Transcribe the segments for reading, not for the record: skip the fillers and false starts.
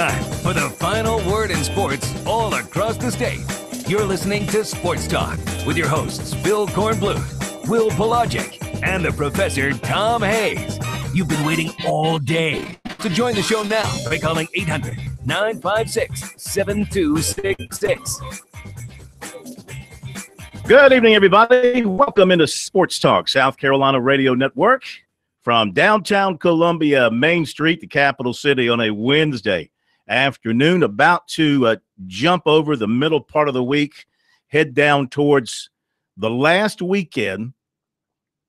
time for the final word in sports all across the state. You're listening to Sports Talk with your hosts, Phil Kornbluth, Will Pelagic, and the Professor Tom Hayes. You've been waiting all day. So join the show now by calling 800-956-7266. Good evening, everybody. Welcome into Sports Talk, South Carolina Radio Network. From downtown Columbia, Main Street, the capital city, on a Wednesday afternoon, about to jump over the middle part of the week, head down towards the last weekend.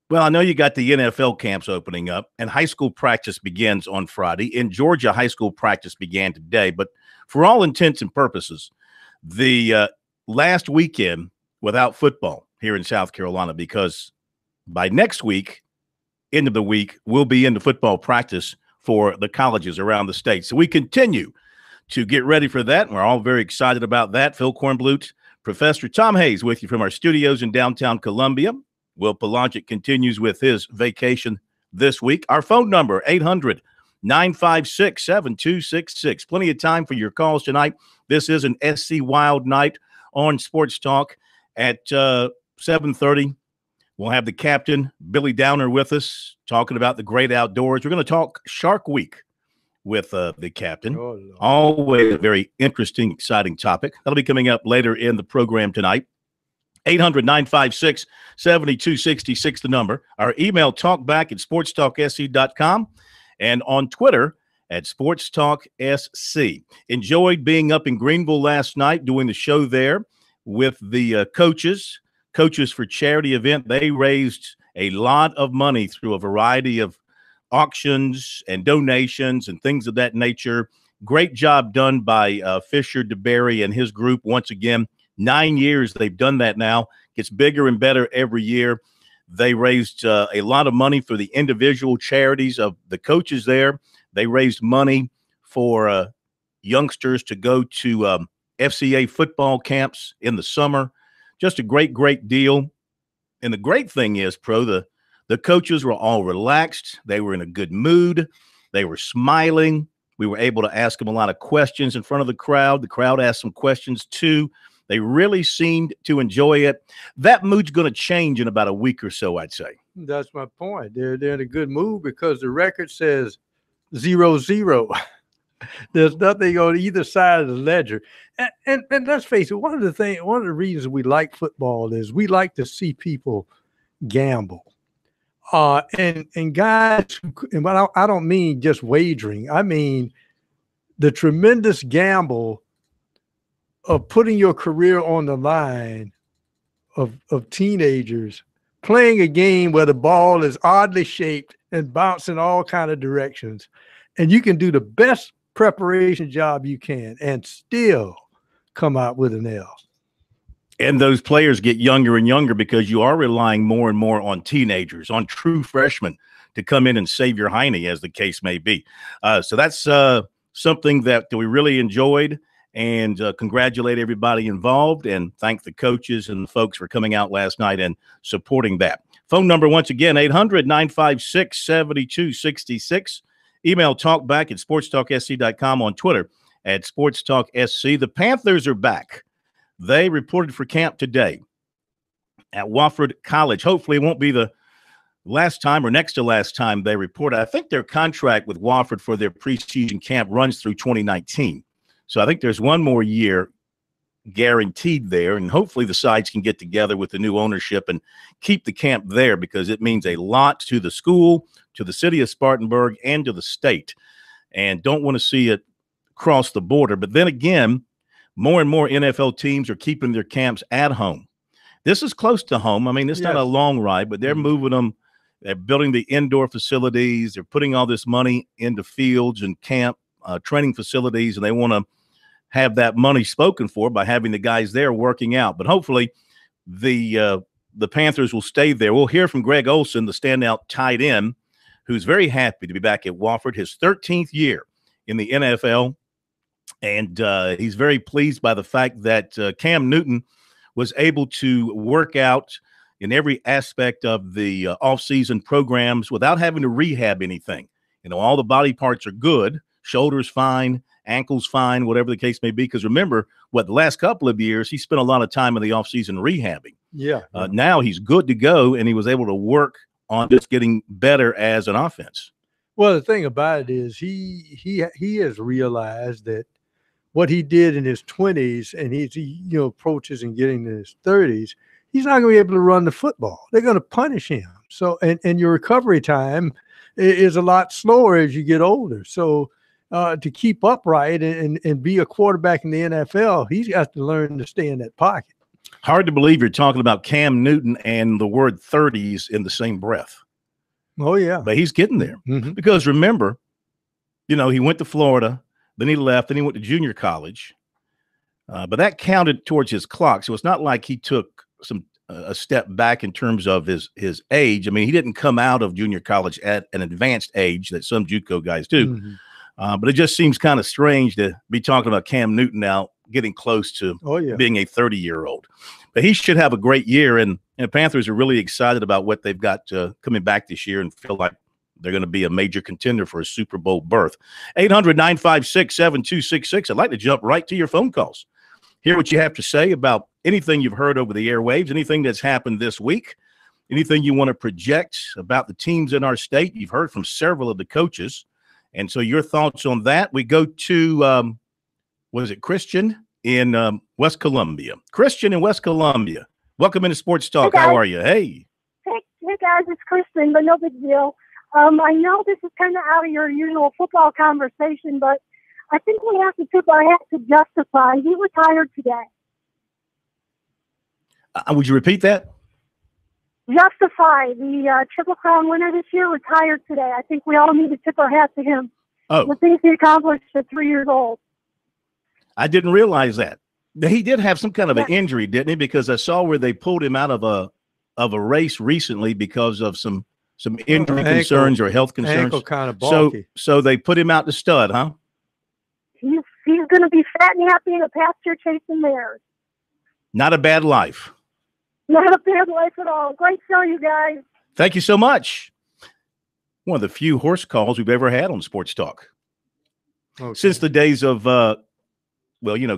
Well, I know you got the NFL camps opening up, and high school practice begins on Friday. In Georgia, high school practice began today, but for all intents and purposes, the last weekend without football here in South Carolina, because by next week, end of the week, we'll be into football practice for the colleges around the state. So we continue to get ready for that. We're all very excited about that. Phil Kornbluth, Professor Tom Hayes with you from our studios in downtown Columbia. Will Pelagic continues with his vacation this week. Our phone number, 800-956-7266. Plenty of time for your calls tonight. This is an SC Wild night on Sports Talk at 7:30. We'll have the captain, Billy Downer, with us talking about the great outdoors. We're going to talk Shark Week with the captain. Always a very interesting, exciting topic. That'll be coming up later in the program tonight. 800-956-7266, the number. Our email, talkback@sportstalksc.com, and on Twitter at SportsTalkSC. Enjoyed being up in Greenville last night, doing the show there with the Coaches for Charity event. They raised a lot of money through a variety of auctions and donations and things of that nature. Great job done by Fisher DeBerry and his group. Once again, 9 years they've done that now. Gets bigger and better every year. They raised a lot of money for the individual charities of the coaches there. They raised money for youngsters to go to FCA football camps in the summer. Just a great, great deal. And the great thing is, the coaches were all relaxed. They were in a good mood. They were smiling. We were able to ask them a lot of questions in front of the crowd. The crowd asked some questions too. They really seemed to enjoy it. That mood's going to change in about a week or so, I'd say. That's my point. They're in a good mood because the record says 0-0. There's nothing on either side of the ledger. And let's face it, one of the reasons we like football is we like to see people gamble. And guys, and I don't mean just wagering. I mean the tremendous gamble of putting your career on the line of teenagers playing a game where the ball is oddly shaped and bouncing all kind of directions. And you can do the best preparation job you can and still come out with an L. And those players get younger and younger because you are relying more and more on teenagers, on true freshmen to come in and save your hiney, as the case may be. So that's something that we really enjoyed, and congratulate everybody involved and thank the coaches and the folks for coming out last night and supporting that. Phone number, once again, 800-956-7266. Email talkback@sportstalksc.com, on Twitter at SportsTalkSC. The Panthers are back. They reported for camp today at Wofford College. Hopefully it won't be the last time or next to last time they report. I think their contract with Wofford for their preseason camp runs through 2019. So I think there's one more year guaranteed there, and hopefully the sides can get together with the new ownership and keep the camp there, because it means a lot to the school, to the city of Spartanburg, and to the state, and don't want to see it cross the border. But then again, more and more NFL teams are keeping their camps at home. This is close to home. I mean, it's not a long ride, but they're moving them. They're building the indoor facilities. They're putting all this money into fields and camp training facilities, and they want to have that money spoken for by having the guys there working out. But hopefully the Panthers will stay there. We'll hear from Greg Olsen, the standout tight end, who's very happy to be back at Wofford, his 13th year in the NFL. And he's very pleased by the fact that Cam Newton was able to work out in every aspect of the offseason programs without having to rehab anything. You know, all the body parts are good, shoulders fine, ankle's fine, whatever the case may be. Because remember, the last couple of years, he spent a lot of time in the offseason rehabbing. Yeah. Now he's good to go, and he was able to work on just getting better as an offense. Well, the thing about it is he has realized that what he did in his 20s and he approaches and getting in his 30s, he's not going to be able to run the football. They're going to punish him. So, and your recovery time is a lot slower as you get older. So, to keep upright and be a quarterback in the NFL, he's got to learn to stay in that pocket. Hard to believe you're talking about Cam Newton and the word 30s in the same breath. Oh, yeah. But he's getting there. Mm-hmm. Because remember, he went to Florida, then he left, then he went to junior college. But that counted towards his clock. So it's not like he took a step back in terms of his age. I mean, he didn't come out of junior college at an advanced age that some JUCO guys do. Mm-hmm. But it just seems kind of strange to be talking about Cam Newton now getting close to being a 30-year-old. But he should have a great year, and the Panthers are really excited about what they've got coming back this year and feel like they're going to be a major contender for a Super Bowl berth. 800-956-7266. I'd like to jump right to your phone calls. Hear what you have to say about anything you've heard over the airwaves, anything that's happened this week, anything you want to project about the teams in our state. You've heard from several of the coaches. And so your thoughts on that. We go to, Christian in West Columbia? Christian in West Columbia. Welcome into Sports Talk. How are you? Hey. Hey, guys, it's Kristen, but no big deal. I know this is kind of out of your usual football conversation, but I think we have to tip our hat to Justify. He retired today. Would you repeat that? Justify, the Triple Crown winner this year, retired today. I think we all need to tip our hat to him. Oh. The things he accomplished at 3 years old. I didn't realize that. He did have some kind of an injury, didn't he? Because I saw where they pulled him out of a race recently because of some injury concerns or health concerns. Ankle kind of bulky. So they put him out to stud, huh? He's going to be fat and happy in a pasture chasing mares. Not a bad life. Not a bad life at all. Great show, you guys. Thank you so much. One of the few horse calls we've ever had on Sports Talk. Okay. Since the days of,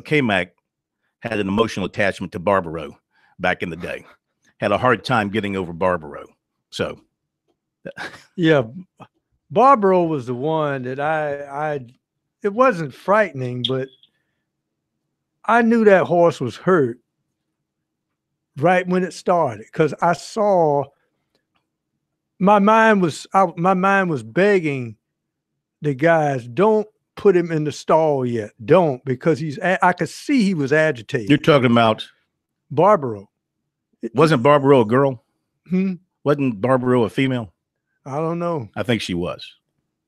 K-Mac had an emotional attachment to Barbaro back in the day. Had a hard time getting over Barbaro. So. Yeah, Barbaro was the one that it wasn't frightening, but I knew that horse was hurt right when it started because I saw my mind was begging the guys, don't put him in the stall yet. Don't, because I could see he was agitated. You're talking about Barbaro. Wasn't Barbaro a girl? Wasn't Barbaro a female? I don't know. I think she was.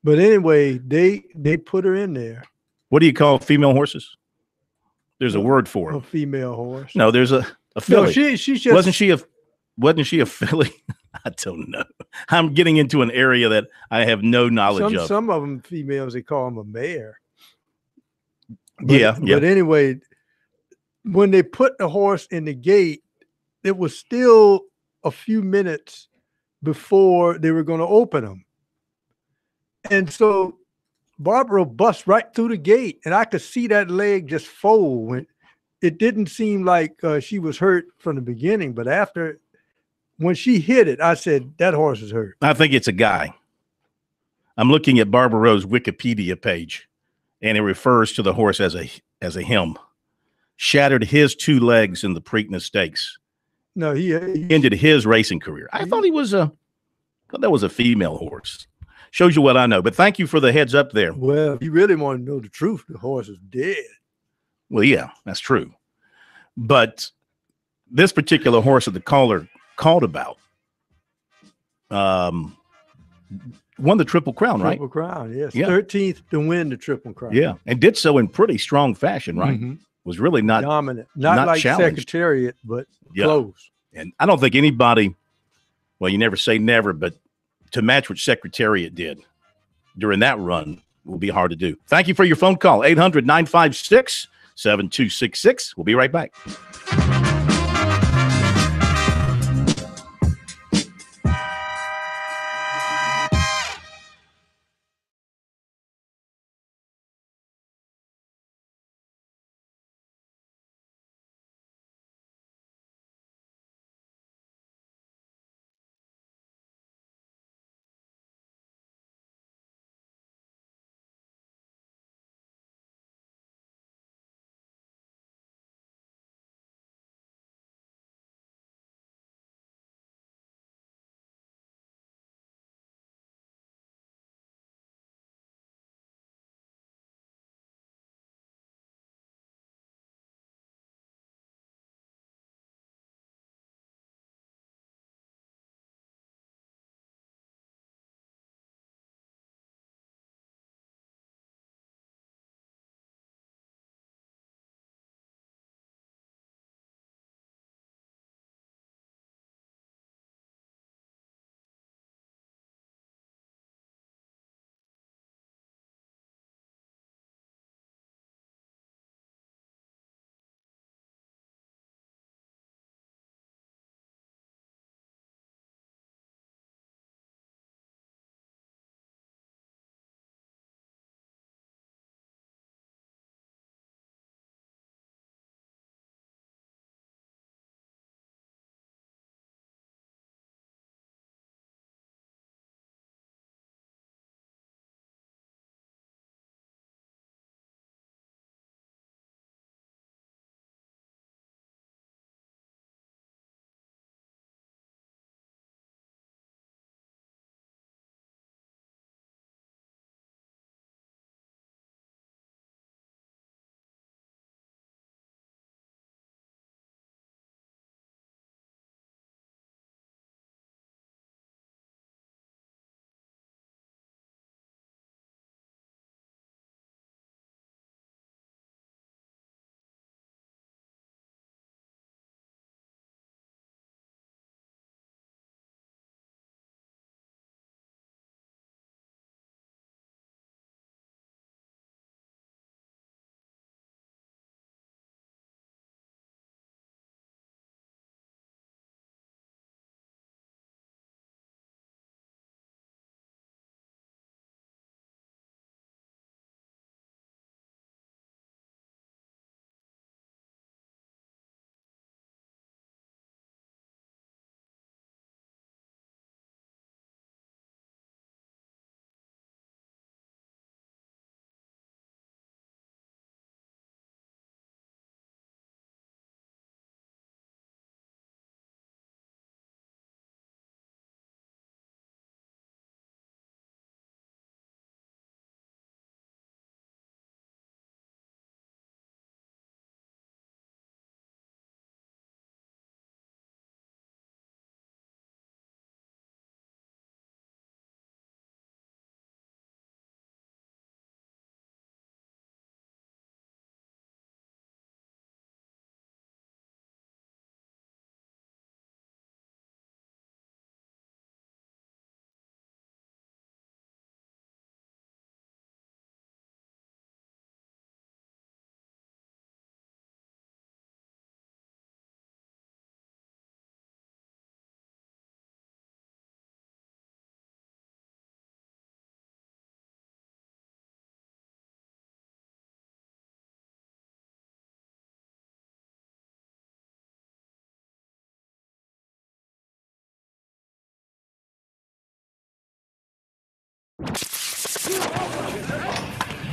But anyway, they put her in there. What do you call female horses? There's a word for it. A female horse. No, there's a filly. No, she's just wasn't she a filly? I don't know. I'm getting into an area that I have no knowledge of. Some of them females, they call them a mare. But anyway, when they put the horse in the gate, it was still a few minutes before they were going to open them. And so Barbara bust right through the gate, and I could see that leg just fold. It didn't seem like she was hurt from the beginning, but when she hit it, I said, that horse is hurt. I think it's a guy. I'm looking at Barbaro's Wikipedia page, and it refers to the horse as a him. Shattered his 2 legs in the Preakness Stakes. No, he ended his racing career. I thought that was a female horse. Shows you what I know. But thank you for the heads up there. Well, if you really want to know the truth, the horse is dead. Well, yeah, that's true. But this particular horse that the caller called about won the Triple Crown, right? Triple Crown, yes. Yeah. 13th to win the Triple Crown. Yeah, and did so in pretty strong fashion, right? Mm-hmm. Was really not dominant. Not like challenged. Secretariat, but close. And I don't think anybody, well, you never say never, but to match what Secretariat did during that run will be hard to do. Thank you for your phone call. 800-956-7266. We'll be right back.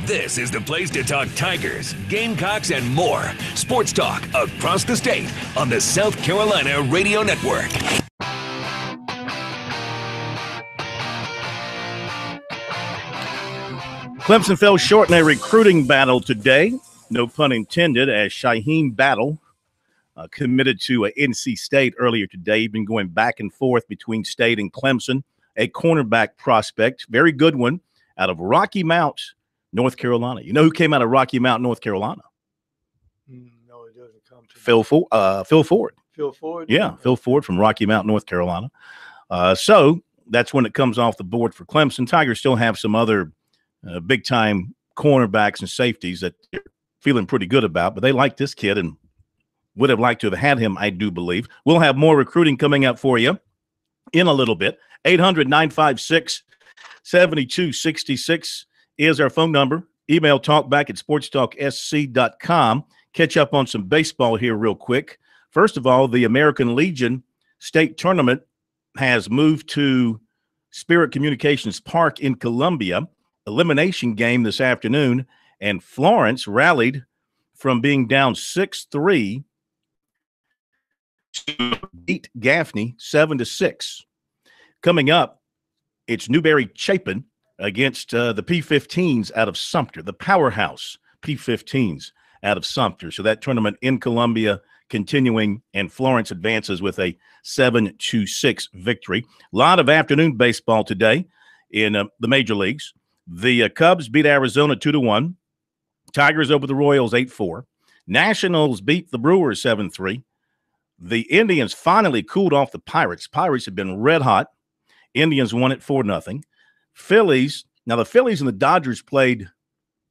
This is the place to talk Tigers, Gamecocks, and more. Sports talk across the state on the South Carolina Radio Network. Clemson fell short in a recruiting battle today. No pun intended, as Shaheem Battle committed to NC State earlier today. He's been going back and forth between State and Clemson. A cornerback prospect, very good one, out of Rocky Mount, North Carolina. You know who came out of Rocky Mount, North Carolina? No, it doesn't come to Phil Ford. Phil Ford? Yeah, Phil Ford from Rocky Mount, North Carolina. So that's when it comes off the board for Clemson. Tigers still have some other big-time cornerbacks and safeties that they're feeling pretty good about, but they like this kid and would have liked to have had him, I do believe. We'll have more recruiting coming up for you in a little bit. 800-956-7266 is our phone number. Email talkback@sportstalksc.com. Catch up on some baseball here real quick. First of all, the American Legion State Tournament has moved to Spirit Communications Park in Columbia. Elimination game this afternoon, and Florence rallied from being down 6-3 to beat Gaffney 7-6. Coming up, it's Newberry Chapin against the P-15s out of Sumter, the powerhouse P-15s out of Sumter. So that tournament in Columbia continuing, and Florence advances with a 7-6 victory. A lot of afternoon baseball today in the major leagues. The Cubs beat Arizona 2-1. Tigers over the Royals 8-4. Nationals beat the Brewers 7-3. The Indians finally cooled off the Pirates. Pirates have been red hot. Indians won it 4-0. Phillies. Now, the Phillies and the Dodgers played,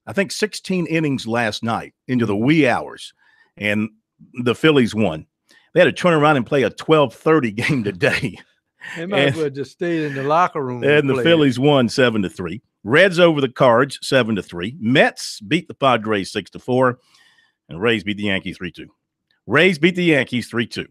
I think, 16 innings last night into the wee hours, and the Phillies won. They had to turn around and play a 12:30 game today. They might as well just stayed in the locker room. And the Phillies won 7-3. Reds over the Cards 7-3. Mets beat the Padres 6-4. And Rays beat the Yankees 3-2. Rays beat the Yankees 3-2.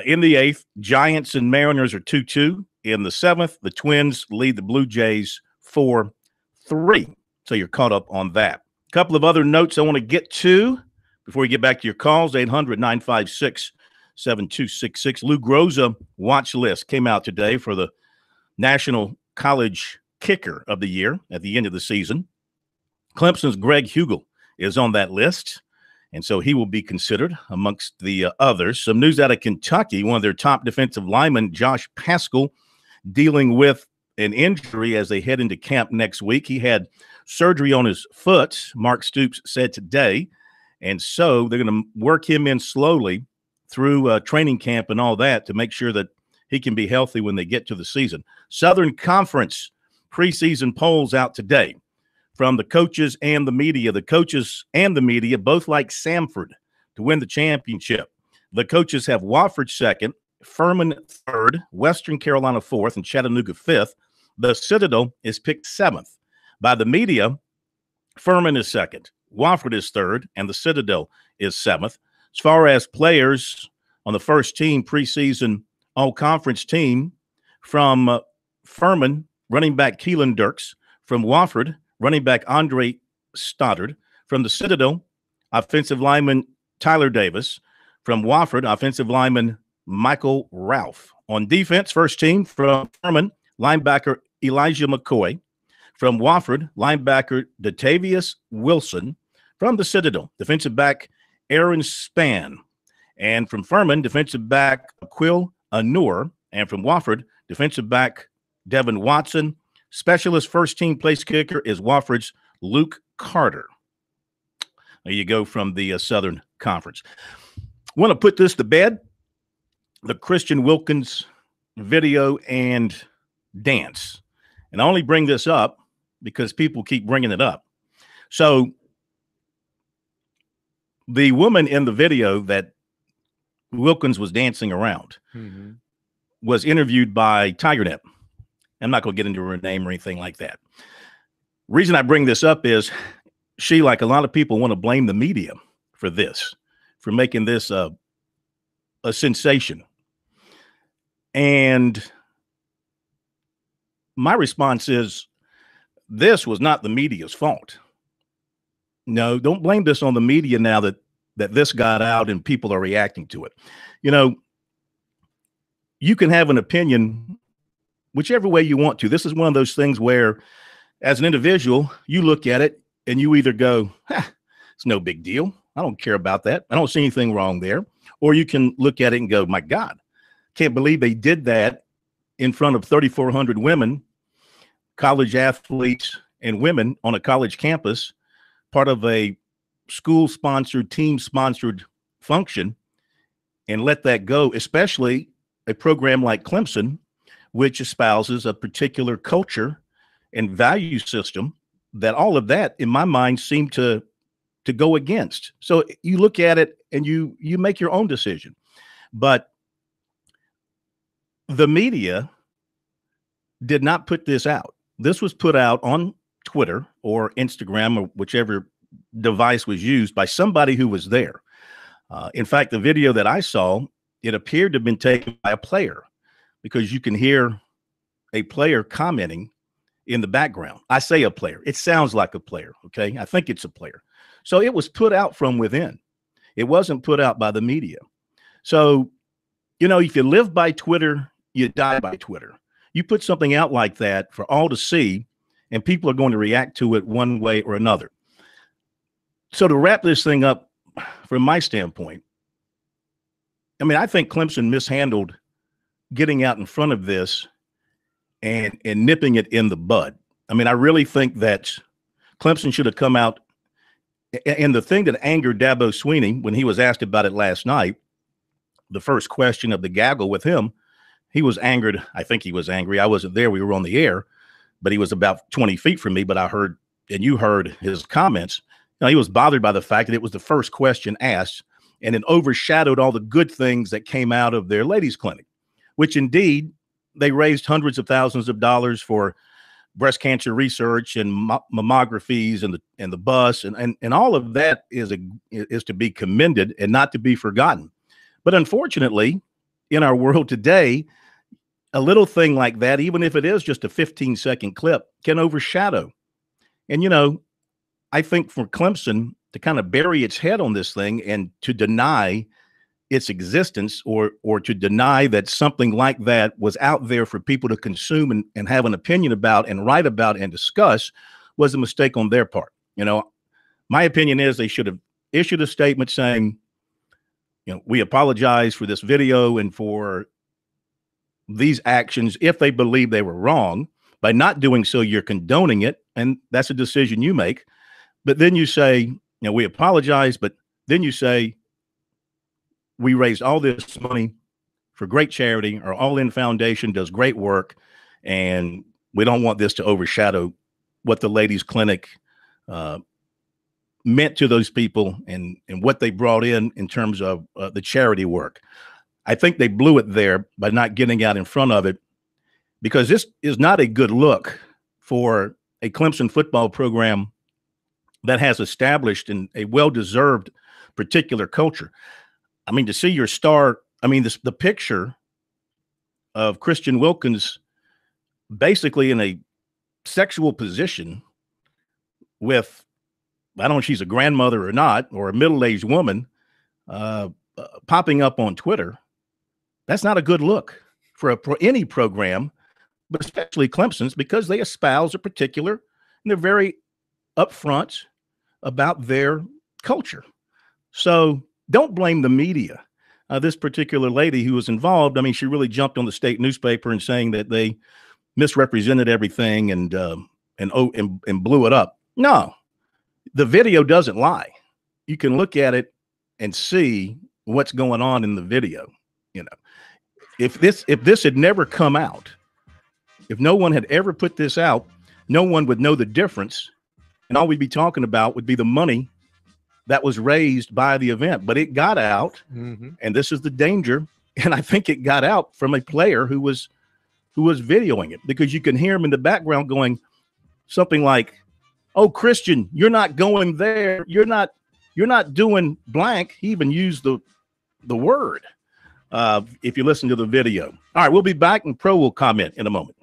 In the 8th, Giants and Mariners are 2-2. In the 7th, the Twins lead the Blue Jays 4-3. So you're caught up on that. A couple of other notes I want to get to before we get back to your calls. 800-956-7266. Lou Groza watch list came out today for the National College Kicker of the Year at the end of the season. Clemson's Greg Hugel is on that list, and so he will be considered amongst the others. Some news out of Kentucky. One of their top defensive linemen, Josh Paschal, dealing with an injury as they head into camp next week. He had surgery on his foot, Mark Stoops said today, and so they're going to work him in slowly through training camp and all that to make sure that he can be healthy when they get to the season. Southern Conference preseason polls out today from the coaches and the media. The coaches and the media both like Samford to win the championship. The coaches have Wofford second, Furman third, Western Carolina fourth, and Chattanooga fifth. The Citadel is picked seventh. By the media, Furman is second, Wofford is third, and the Citadel is seventh. As far as players on the first team preseason all-conference team, from Furman, running back Keelan Dirks. From Wofford, running back Andre Stoddard. From the Citadel, offensive lineman Tyler Davis. From Wofford, offensive lineman Michael Ralph. On defense, first team from Furman, linebacker Elijah McCoy. From Wofford, linebacker Datavius Wilson. From the Citadel, defensive back Aaron Spann. And from Furman, defensive back Quill Anur. And from Wofford, defensive back Devin Watson. Specialist first-team place kicker is Wofford's Luke Carter. There you go from the Southern Conference. Want to put this to bed? The Christian Wilkins video and dance. And I only bring this up because people keep bringing it up. So the woman in the video that Wilkins was dancing around was interviewed by TigerNet. I'm not going to get into her name or anything like that. Reason I bring this up is she, like a lot of people, want to blame the media for this, for making this a sensation. And my response is, this was not the media's fault. No, don't blame this on the media now that this got out and people are reacting to it. You know, you can have an opinion whichever way you want to. This is one of those things where, as an individual, you look at it and you either go, it's no big deal. I don't care about that. I don't see anything wrong there. Or you can look at it and go, my God, can't believe they did that in front of 3,400 women, college athletes and women on a college campus, part of a school-sponsored, team-sponsored function, and let that go, especially a program like Clemson, which espouses a particular culture and value system that all of that, in my mind, seemed to go against. So you look at it and you make your own decision. But the media did not put this out. This was put out on Twitter or Instagram or whichever device was used by somebody who was there. In fact, the video that I saw, it appeared to have been taken by a player, because you can hear a player commenting in the background. I say a player. It sounds like a player, okay? I think it's a player. So it was put out from within. It wasn't put out by the media. So, you know, if you live by Twitter, you die by Twitter. You put something out like that for all to see, and people are going to react to it one way or another. So to wrap this thing up, from my standpoint, I mean, I think Clemson mishandled getting out in front of this and nipping it in the bud. I mean, I really think that Clemson should have come out. And the thing that angered Dabo Swinney when he was asked about it last night, the first question of the gaggle with him, he was angered. I think he was angry. I wasn't there. We were on the air, but he was about 20 feet from me. But I heard, and you heard his comments. Now, he was bothered by the fact that it was the first question asked, and it overshadowed all the good things that came out of their ladies' clinic, which indeed they raised hundreds of thousands of dollars for breast cancer research and mammographies and the bus and all of that is to be commended and not to be forgotten. But unfortunately, in our world today, a little thing like that, even if it is just a 15-second clip, can overshadow. And, you know, I think for Clemson to kind of bury its head on this thing and to deny its existence or to deny that something like that was out there for people to consume and have an opinion about and write about and discuss was a mistake on their part. You know, my opinion is they should have issued a statement saying, you know, we apologize for this video and for these actions if they believe they were wrong. By not doing so, you're condoning it, and that's a decision you make. But then you say, you know, we apologize, but then you say, we raised all this money for great charity. Our All In Foundation does great work, and we don't want this to overshadow what the ladies' clinic meant to those people and what they brought in terms of the charity work. I think they blew it there by not getting out in front of it, because this is not a good look for a Clemson football program that has established in a well-deserved particular culture. I mean, to see your star, I mean, the picture of Christian Wilkins basically in a sexual position with, I don't know if she's a grandmother or not, or a middle-aged woman popping up on Twitter. That's not a good look for any program, but especially Clemson's, because they espouse a particular, and they're very upfront about their culture. So don't blame the media. This particular lady who was involved, I mean, she really jumped on the state newspaper and saying that they misrepresented everything and blew it up. No, the video doesn't lie. You can look at it and see what's going on in the video. You know, if this had never come out, if no one had ever put this out, no one would know the difference, and all we'd be talking about would be the money that was raised by the event. But it got out, and this is the danger. And I think it got out from a player who was videoing it, because you can hear him in the background going something like, "Oh, Christian, you're not going there. You're not doing blank." He even used the word. If you listen to the video. All right, we'll be back, and Pro will comment in a moment.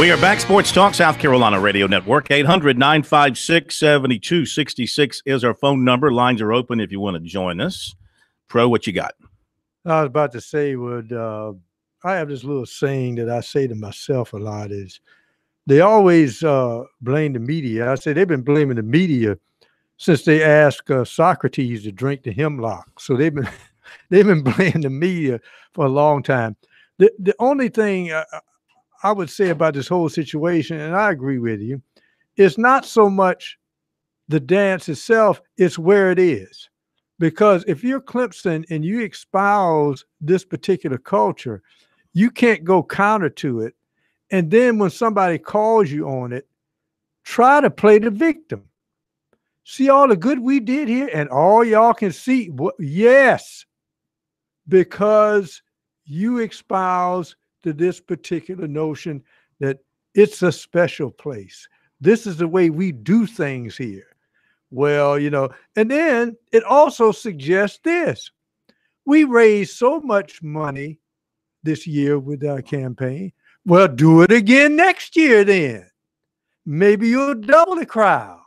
We are back. Sports Talk, South Carolina Radio Network. 800-956-7266 is our phone number. Lines are open if you want to join us. Pro, what you got? I was about to say, I have this little saying that I say to myself a lot is they always blame the media. I say they've been blaming the media since they asked Socrates to drink the hemlock. So they've been blaming the media for a long time. The only thing I would say about this whole situation, and I agree with you, it's not so much the dance itself, it's where it is. Because if you're Clemson and you espouse this particular culture, you can't go counter to it. And then when somebody calls you on it, try to play the victim. See all the good we did here, and all y'all can see, yes, because you espouse to this particular notion that it's a special place. This is the way we do things here. Well, and then it also suggests this. We raised so much money this year with our campaign. Well, do it again next year then. Maybe you'll double the crowd.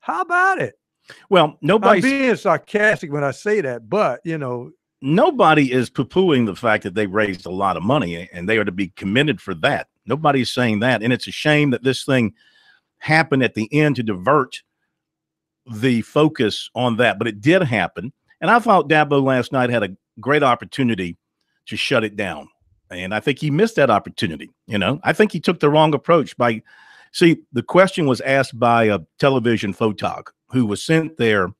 How about it? Well, nobody's I'm being sarcastic when I say that, but, nobody is poo-pooing the fact that they raised a lot of money, and they are to be commended for that. Nobody's saying that. And it's a shame that this thing happened at the end to divert the focus on that. But it did happen. And I thought Dabo last night had a great opportunity to shut it down. And I think he missed that opportunity. I think he took the wrong approach the question was asked by a television photog who was sent there,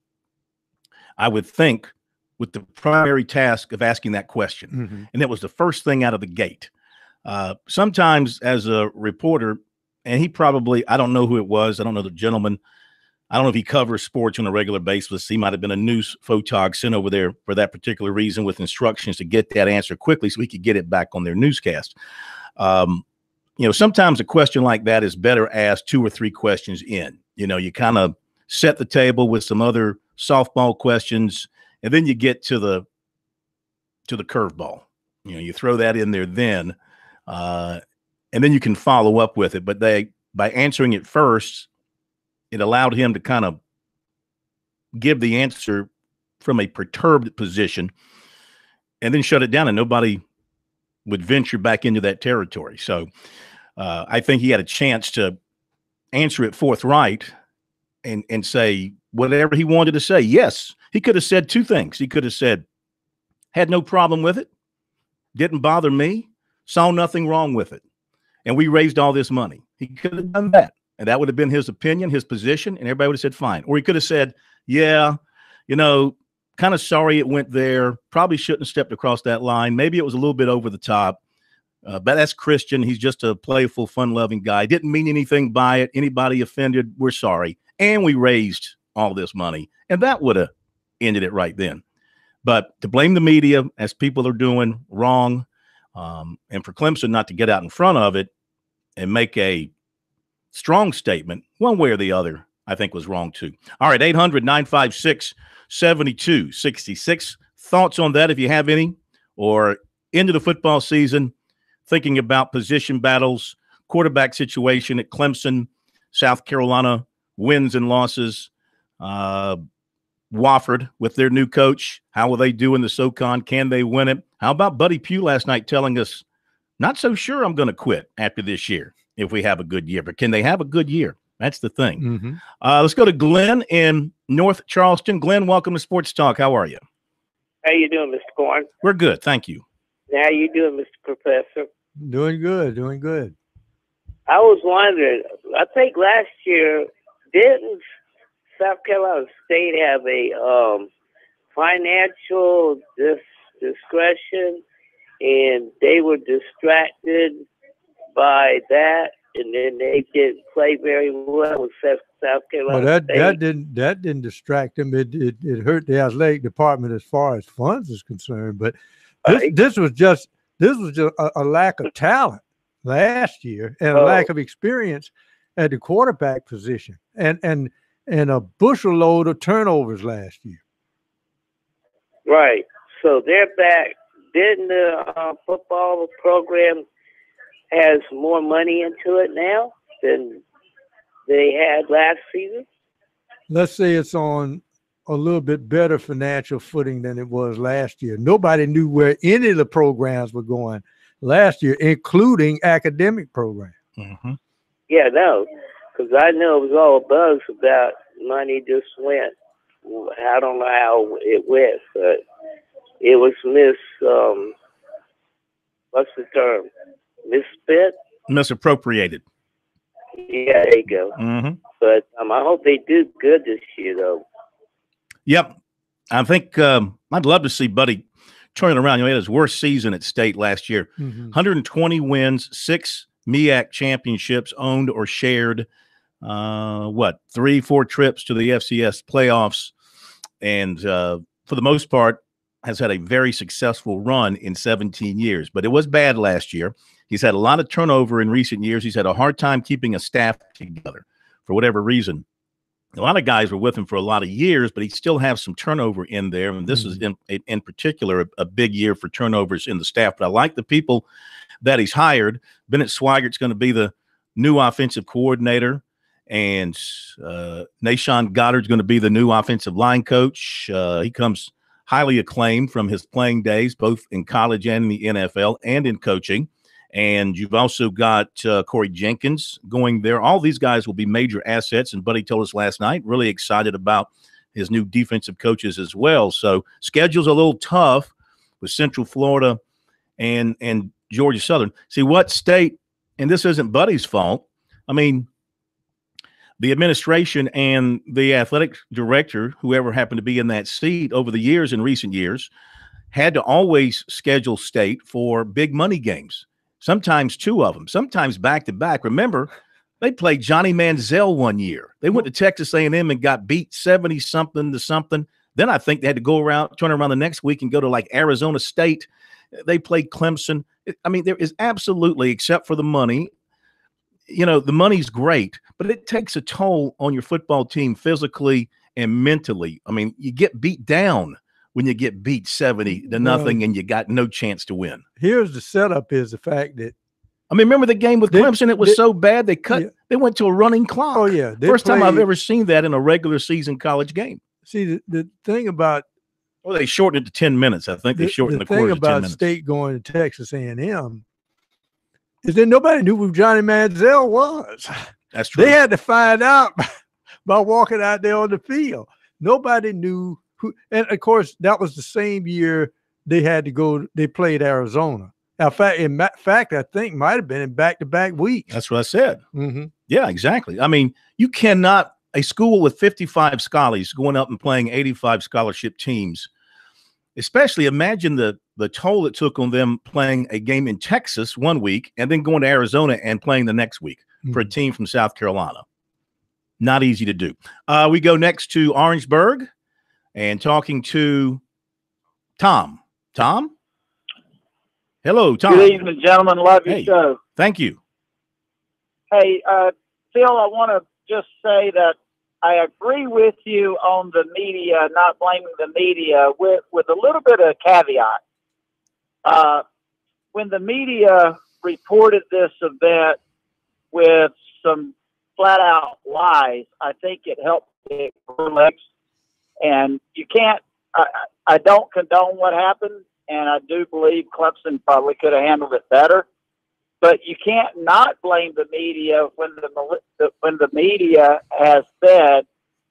I would think, with the primary task of asking that question. Mm-hmm. And that was the first thing out of the gate. Sometimes as a reporter, and he probably, I don't know who it was. I don't know the gentleman. I don't know if he covers sports on a regular basis. He might have been a news photog sent over there for that particular reason with instructions to get that answer quickly so he could get it back on their newscast. Sometimes a question like that is better asked 2 or 3 questions in. You kind of set the table with some other softball questions, and then you get to the curveball. You throw that in there then, and then you can follow up with it. But by answering it first, it allowed him to kind of give the answer from a perturbed position and then shut it down, and nobody would venture back into that territory. So I think he had a chance to answer it forthright and say whatever he wanted to say. Yes, he could have said 2 things. He could have said, had no problem with it, didn't bother me, saw nothing wrong with it, and we raised all this money. He could have done that, and that would have been his opinion, his position, and everybody would have said fine. Or he could have said, yeah, kind of sorry it went there, probably shouldn't have stepped across that line. Maybe it was a little bit over the top, but that's Christian. He's just a playful, fun-loving guy. Didn't mean anything by it. Anybody offended, we're sorry. And we raised all this money, and that would have ended it right then. But to blame the media, as people are doing, wrong, and for Clemson not to get out in front of it and make a strong statement one way or the other, I think was wrong too. All right, 800-956-7266. Thoughts on that if you have any, or into the football season, thinking about position battles, quarterback situation at Clemson, South Carolina, wins and losses. Wofford with their new coach. How will they do in the SoCon? Can they win it? How about Buddy Pugh last night telling us, not so sure I'm going to quit after this year if we have a good year, but can they have a good year? That's the thing. Mm-hmm. Let's go to Glenn in North Charleston. Glenn, welcome to Sports Talk. How are you? How you doing, Mr. Corn? We're good. Thank you. How you doing, Mr. Professor? Doing good, doing good. I was wondering, I think last year, didn't South Carolina State have a financial discretion, and they were distracted by that, and then they didn't play very well with South Carolina Well, State? that didn't distract them. It hurt the athletic department as far as funds is concerned. But this was just a lack of talent last year and a lack of experience at the quarterback position, and a bushel load of turnovers last year. Right. So they're back. Didn't the football program has more money into it now than they had last season? Let's say it's on a little bit better financial footing than it was last year. Nobody knew where any of the programs were going last year, including academic programs. Mm-hmm. Yeah, no, because I know it was all buzz about money just went. I don't know how it went, but it was what's the term? Misspent? Misappropriated. Yeah, there you go. Mm-hmm. But I hope they do good this year, though. Yep. I think I'd love to see Buddy turn it around. He had his worst season at State last year. 120 wins, 6 MEAC championships owned or shared. 3-4 trips to the FCS playoffs. And for the most part, has had a very successful run in 17 years. But it was bad last year. He's had a lot of turnover in recent years. He's had a hard time keeping a staff together for whatever reason. A lot of guys were with him for a lot of years, but he still has some turnover in there. And this is in particular a big year for turnovers in the staff. But I like the people that he's hired. Bennett Swiggert's going to be the new offensive coordinator, and Nashawn Goddard's going to be the new offensive line coach. He comes highly acclaimed from his playing days, both in college and in the NFL and in coaching. And you've also got Corey Jenkins going there. All these guys will be major assets. And Buddy told us last night, really excited about his new defensive coaches as well. So schedule's a little tough with Central Florida and Georgia Southern. See, what State, and this isn't Buddy's fault. I mean, the administration and the athletic director, whoever happened to be in that seat over the years, in recent years, had to always schedule State for big money games. Sometimes 2 of them, sometimes back-to-back. Remember, they played Johnny Manziel one year. They went to Texas A&M and got beat 70-something to something. Then I think they had to turn around the next week and go to like Arizona State. They played Clemson. I mean, there is absolutely, except for the money, the money's great, but it takes a toll on your football team physically and mentally. I mean, you get beat down when you get beat 70-0 and you got no chance to win. Here's the setup is the fact that, I mean, remember the game with Clemson? It was so bad they went to a running clock. Oh, yeah. First time I've ever seen that in a regular season college game. See, the thing about – well, they shortened it to 10 minutes. I think they shortened the quarter to 10 minutes. The thing about State going to Texas A&M is that nobody knew who Johnny Manziel was. That's true. They had to find out by walking out there on the field. Nobody knew who – and, of course, that was the same year they had to go – they played Arizona. Now, in fact, I think might have been in back-to-back weeks. That's what I said. Mm-hmm. Yeah, exactly. I mean, you cannot – a school with 55 scholars going up and playing 85 scholarship teams, especially imagine the toll it took on them playing a game in Texas one week and then going to Arizona and playing the next week for a team from South Carolina. Not easy to do. We go next to Orangeburg and talking to Tom. Tom? Hello, Tom. Good evening, gentlemen. Love your show. Thank you. Hey, Phil, I want to just say that I agree with you on the media, not blaming the media, with a little bit of caveat. When the media reported this event with some flat-out lies, I think it helped the legs. And you can't – I don't condone what happened, and I do believe Clemson probably could have handled it better. But you can't not blame the media when the media has said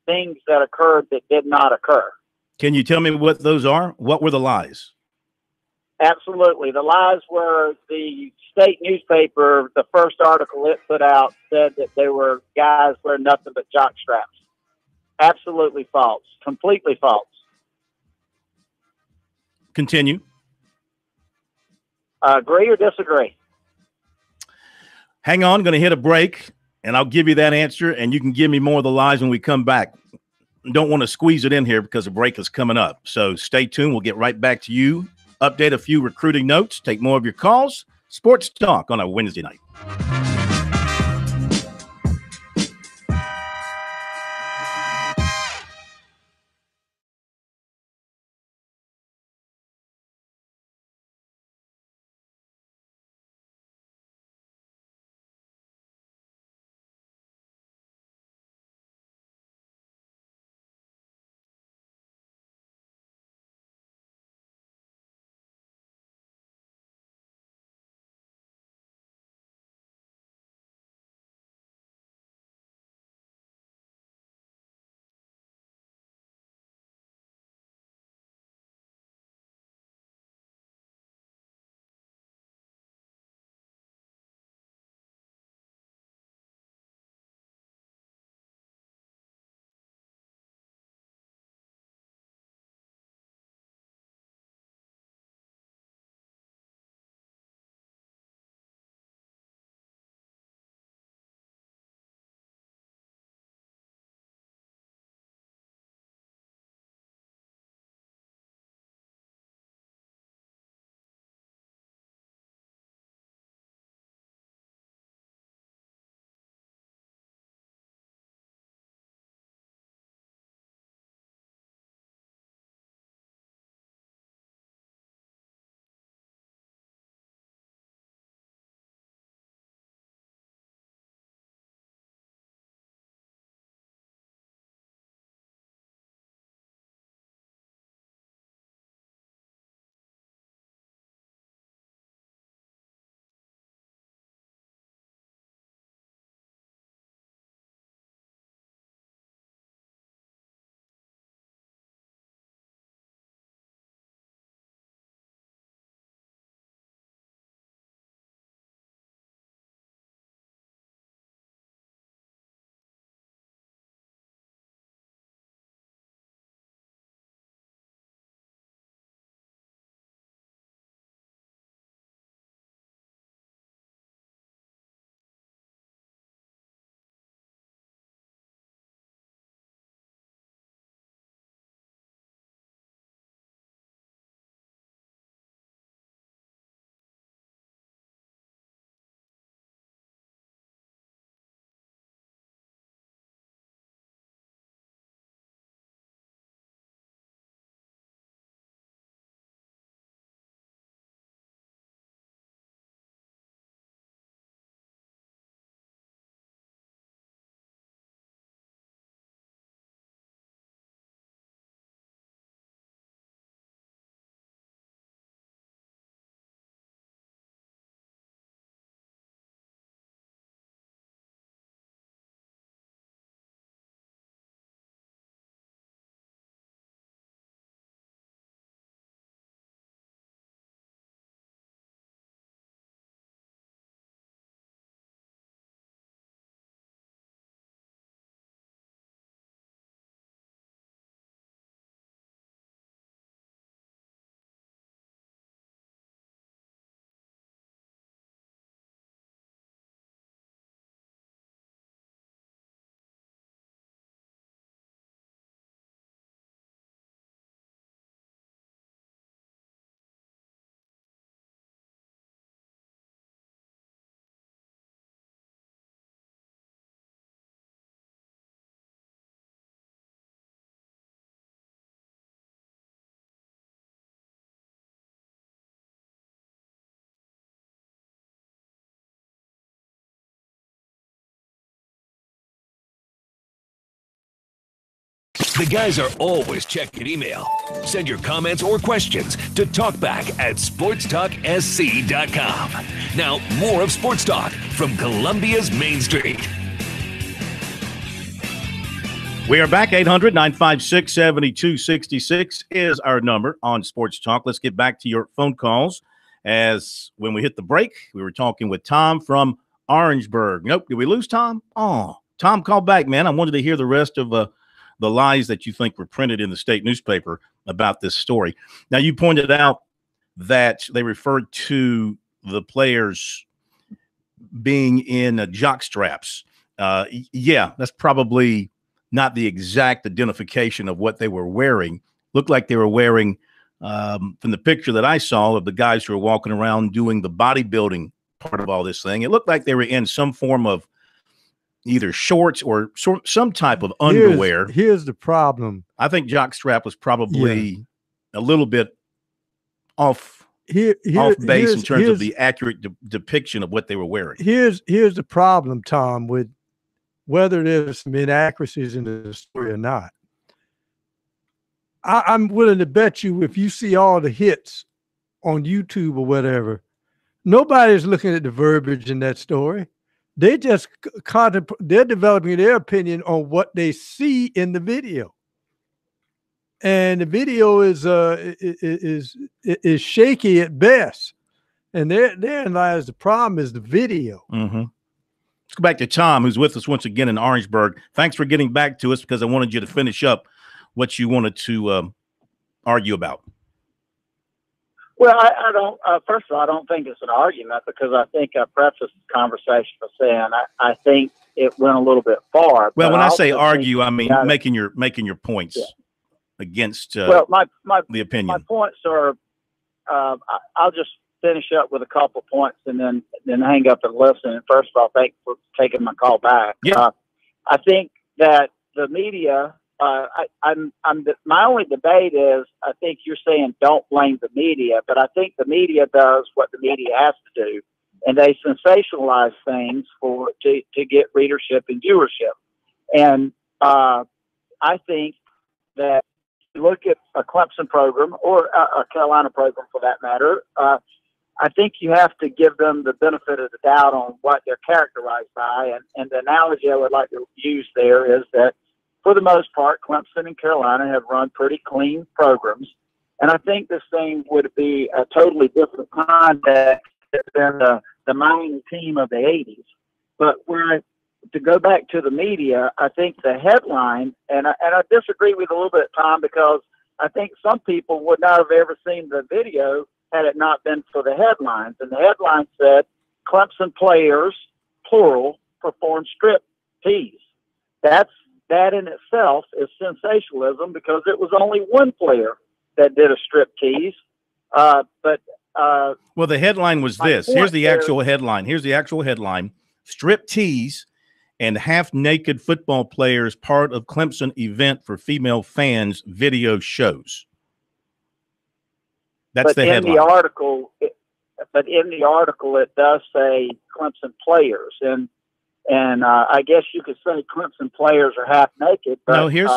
things that occurred that did not occur. Can you tell me what those are? What were the lies? Absolutely. The lies were the state newspaper, the first article it put out said that there were guys wearing nothing but jock straps. Absolutely false. Completely false. Continue. Agree or disagree? Hang on, I'm going to hit a break, and I'll give you that answer, and you can give me more of the lies when we come back. Don't want to squeeze it in here because the break is coming up. So stay tuned. We'll get right back to you, update a few recruiting notes, take more of your calls. Sports Talk on a Wednesday night. The guys are always checking email. Send your comments or questions to talkback@sportstalksc.com. Now, more of Sports Talk from Columbia's Main Street. We are back. 800-956-7266 is our number on Sports Talk. Let's get back to your phone calls. As when we hit the break, we were talking with Tom from Orangeburg. Nope. Did we lose Tom? Oh, Tom, call back, man. I wanted to hear the rest of the lies that you think were printed in the state newspaper about this story. Now, you pointed out that they referred to the players being in jock straps. Yeah, that's probably not the exact identification of what they were wearing. Looked like they were wearing, from the picture that I saw of the guys who were walking around doing the bodybuilding part of all this thing, it looked like they were in some form of either shorts or some type of underwear. Here's the problem. I think jockstrap was probably a little bit off base in terms of the accurate depiction of what they were wearing. Here's the problem, Tom, with whether there's some inaccuracies in the story or not. I'm willing to bet you if you see all the hits on YouTube or whatever, nobody's looking at the verbiage in that story. They just they're developing their opinion on what they see in the video, and the video is shaky at best. And therein lies the problem: is the video. Mm-hmm. Let's go back to Tom, who's with us once again in Orangeburg. Thanks for getting back to us because I wanted you to finish up what you wanted to argue about. Well, I don't. First of all, I don't think it's an argument because I think I prefaced the conversation by saying I think it went a little bit far. Well, when I say argue, I mean making your points against the opinion. My points are. I'll just finish up with a couple of points and then hang up and listen. And first of all, thank you for taking my call back. Yeah. I think that the media. My only debate is I think you're saying don't blame the media, but I think the media does what the media has to do, and they sensationalize things to get readership and viewership. And I think that if you look at a Clemson program or a Carolina program for that matter, I think you have to give them the benefit of the doubt on what they're characterized by. And the analogy I would like to use there is that for the most part, Clemson and Carolina have run pretty clean programs. And I think this thing would be a totally different context than the mining team of the 80s. But to go back to the media, I think the headline, and I disagree with a little bit, Tom, because I think some people would not have ever seen the video had it not been for the headlines. And the headline said, Clemson players, plural, perform strip tease. That in itself is sensationalism because it was only one player that did a strip tease. Well, the headline was this. Here's the actual headline. Strip tease and half-naked football players part of Clemson event for female fans video shows. That's the headline. But in the article, it does say Clemson players. And I guess you could say Clemson players are half naked. But, no, here's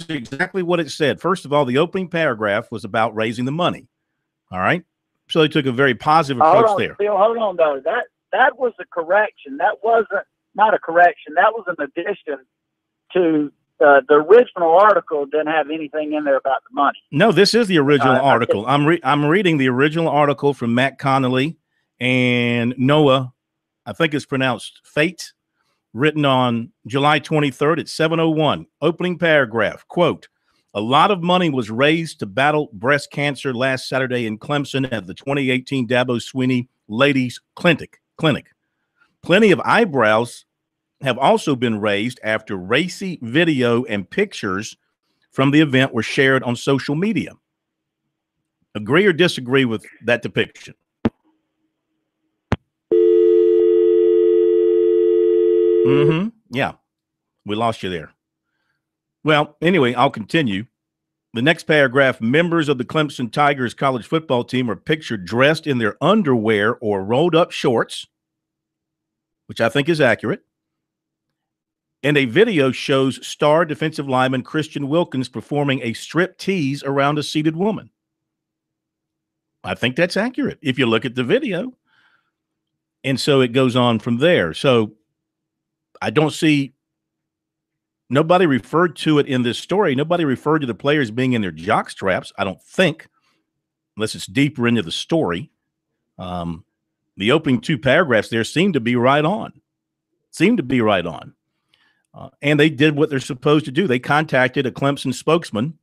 exactly what it said. First of all, the opening paragraph was about raising the money. All right, so they took a very positive approach there. Phil, hold on, though. That was a correction. That wasn't not a correction. That was an addition to the original article. Didn't have anything in there about the money. No, this is the original article. I'm reading the original article from Matt Connolly and Noah. I think it's pronounced Fate. Written on July 23rd at 7:01. Opening paragraph, quote, a lot of money was raised to battle breast cancer last Saturday in Clemson at the 2018 Dabo Swinney Ladies Clinic. Plenty of eyebrows have also been raised after racy video and pictures from the event were shared on social media. Agree or disagree with that depiction? Mm-hmm. Yeah, we lost you there. Well, anyway, I'll continue. The next paragraph, members of the Clemson Tigers college football team are pictured dressed in their underwear or rolled up shorts, which I think is accurate, And a video shows star defensive lineman Christian Wilkins performing a strip tease around a seated woman. I think that's accurate if you look at the video. And so it goes on from there. So I don't see, nobody referred to it in this story. Nobody referred to the players being in their jock straps, I don't think, unless it's deeper into the story. The opening 2 paragraphs there seem to be right on. And they did what they're supposed to do. They contacted a Clemson spokesman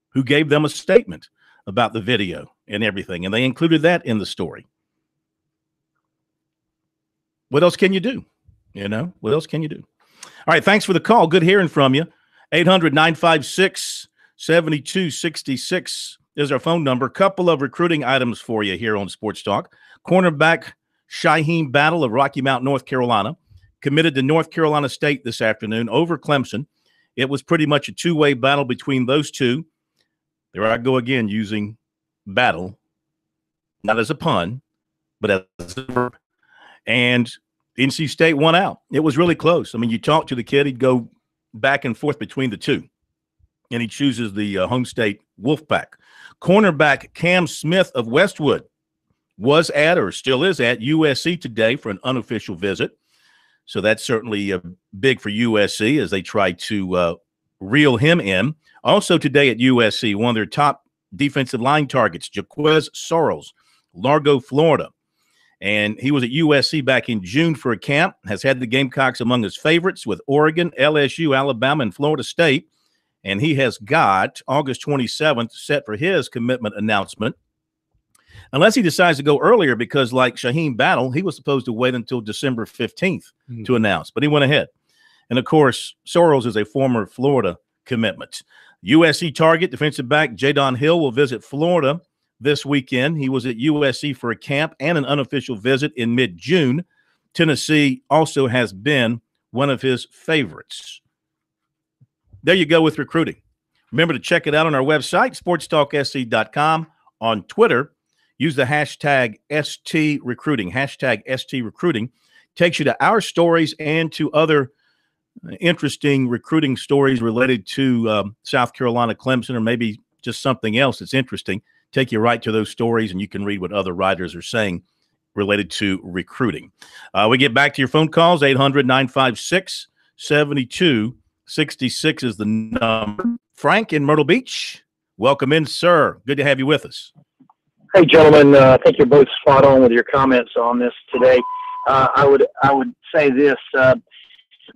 who gave them a statement about the video and everything, and they included that in the story. What else can you do? What else can you do? All right, thanks for the call. Good hearing from you. 800-956-7266 is our phone number. Couple of recruiting items for you here on Sports Talk. Cornerback Shaheem Battle of Rocky Mount, North Carolina, committed to North Carolina State this afternoon over Clemson. It was pretty much a two-way battle between those two. There I go again using battle, not as a pun, but as a verb. And NC State won out. It was really close. I mean, you talk to the kid, he'd go back and forth between the two, and he chooses the home state Wolfpack. Cornerback Cam Smith of Westwood was at, or still is at, USC today for an unofficial visit. So that's certainly big for USC as they try to reel him in. Also today at USC, one of their top defensive line targets, Jaquez Sorrells, Largo, Florida. And he was at USC back in June for a camp, has had the Gamecocks among his favorites with Oregon, LSU, Alabama, and Florida State. And he has got August 27th set for his commitment announcement. Unless he decides to go earlier, because like Shaheem Battle, he was supposed to wait until December 15th to announce, but he went ahead. And, of course, Sorrells is a former Florida commitment. USC target defensive back Jadon Hill will visit Florida this weekend. He was at USC for a camp and an unofficial visit in mid-June. Tennessee also has been one of his favorites. There you go with recruiting. Remember to check it out on our website, SportsTalkSC.com, on Twitter. Use the hashtag STRecruiting. Hashtag STRecruiting takes you to our stories and to other interesting recruiting stories related to South Carolina, Clemson, or maybe just something else that's interesting. Take you right to those stories, and you can read what other writers are saying related to recruiting. We get back to your phone calls. 800-956-7266 is the number. Frank in Myrtle Beach, welcome in, sir. Good to have you with us. Hey, gentlemen, I think you're both spot on with your comments on this today. I would say this.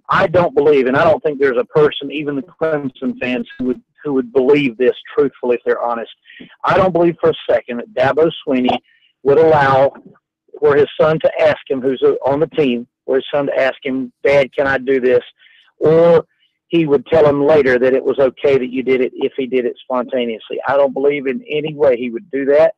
I don't believe, and I don't think there's a person, even the Clemson fans, who would believe this truthfully if they're honest. I don't believe for a second that Dabo Swinney would allow for his son to ask him, who's on the team, for his son to ask him, Dad, can I do this? Or he would tell him later that it was okay that you did it if he did it spontaneously. I don't believe in any way he would do that.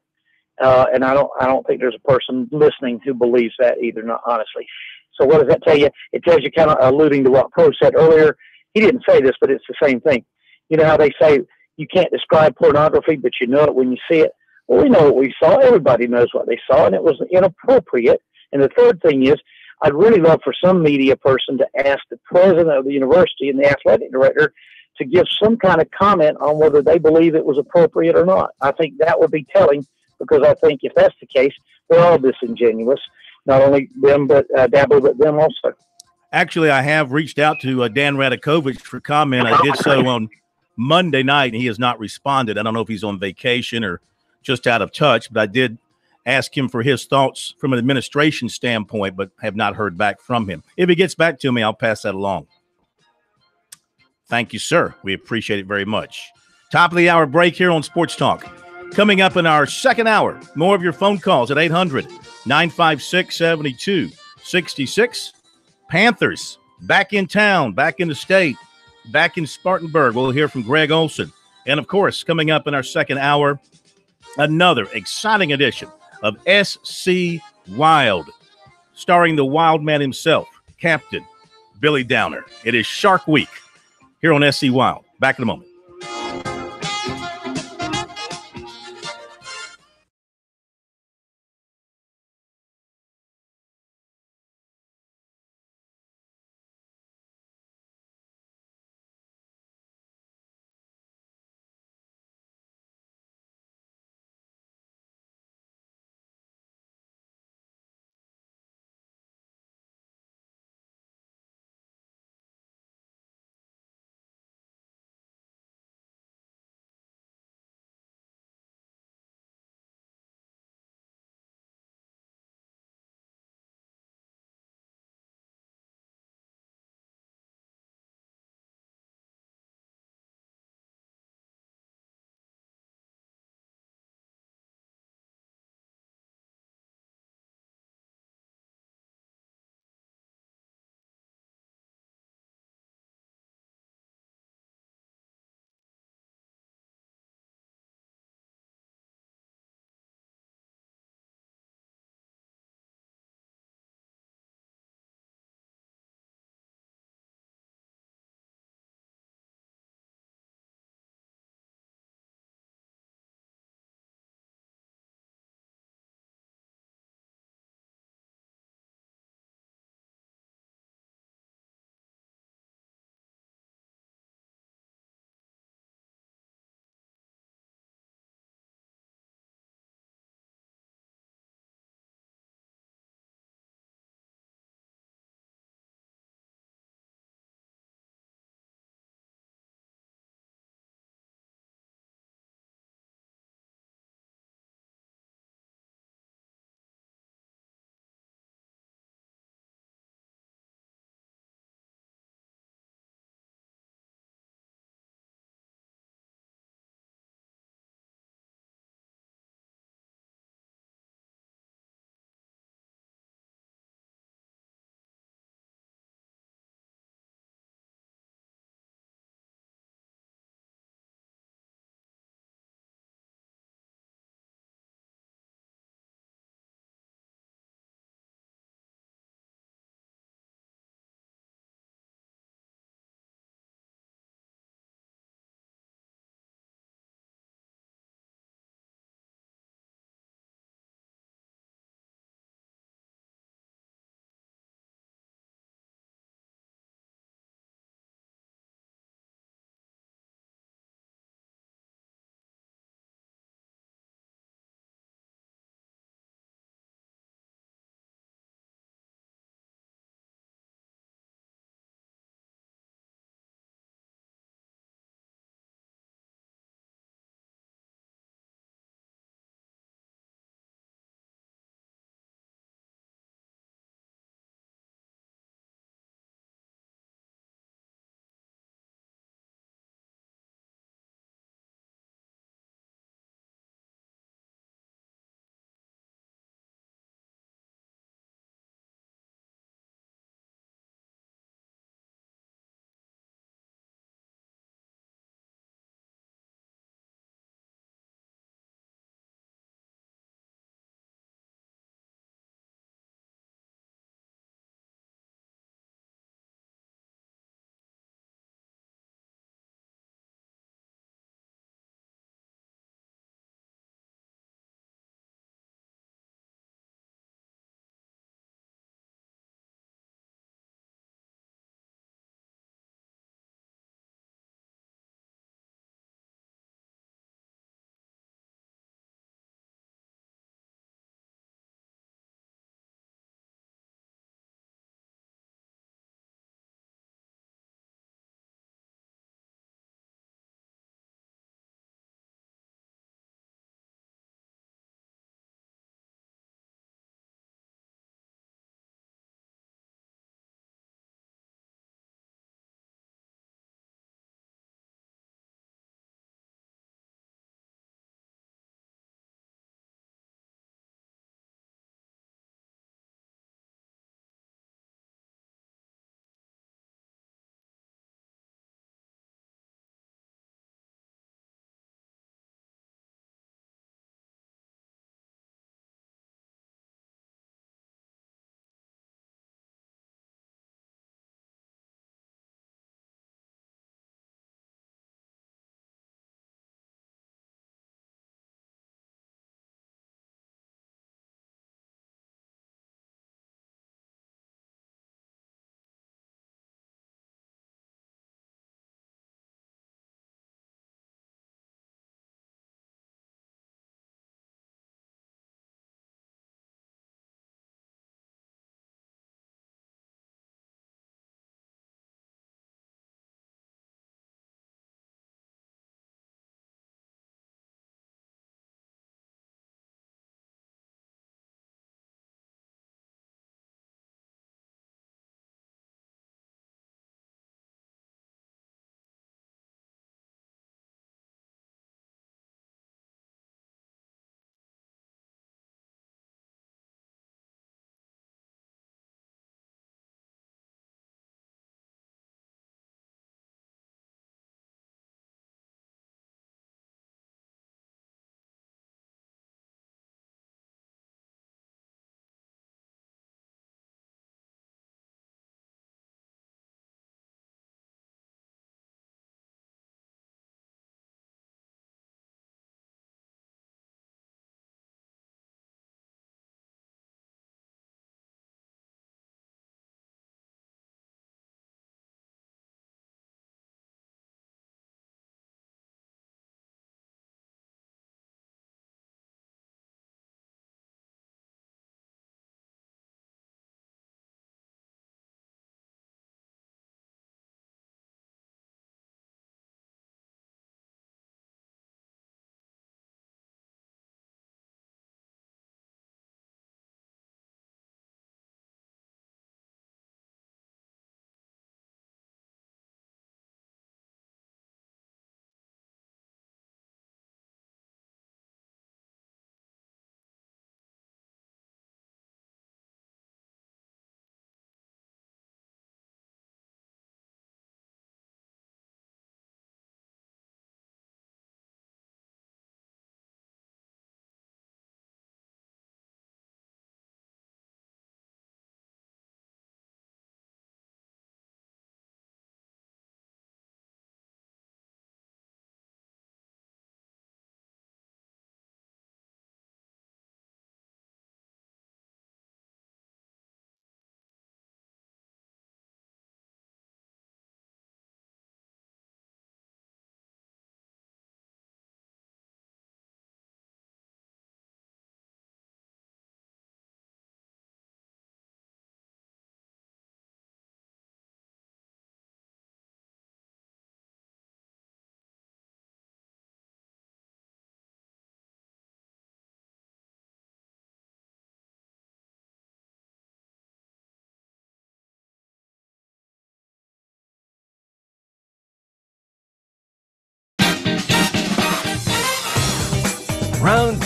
And I don't think there's a person listening who believes that either, not honestly. So what does that tell you? It tells you, kind of alluding to what Pro said earlier. He didn't say this, but it's the same thing. You know how they say you can't describe pornography, but you know it when you see it? Well, we know what we saw. Everybody knows what they saw, and it was inappropriate. And the third thing is, I'd really love for some media person to ask the president of the university and the athletic director to give some kind of comment on whether they believe it was appropriate or not. I think that would be telling, because I think if that's the case, they're all disingenuous. Not only them, but Dabo, but them also. Actually, I have reached out to Dan Radakovich for comment. I did so on Monday night, and he has not responded. I don't know if he's on vacation or just out of touch, but I did ask him for his thoughts from an administration standpoint, but have not heard back from him. If he gets back to me, I'll pass that along. Thank you, sir. We appreciate it very much. Top of the hour break here on Sports Talk. Coming up in our second hour, more of your phone calls at 800-956-7266. Panthers back in town, back in the state, back in Spartanburg. We'll hear from Greg Olson. And, of course, coming up in our second hour, another exciting edition of SC Wild, starring the wild man himself, Captain Billy Downer. It is Shark Week here on SC Wild. Back in a moment.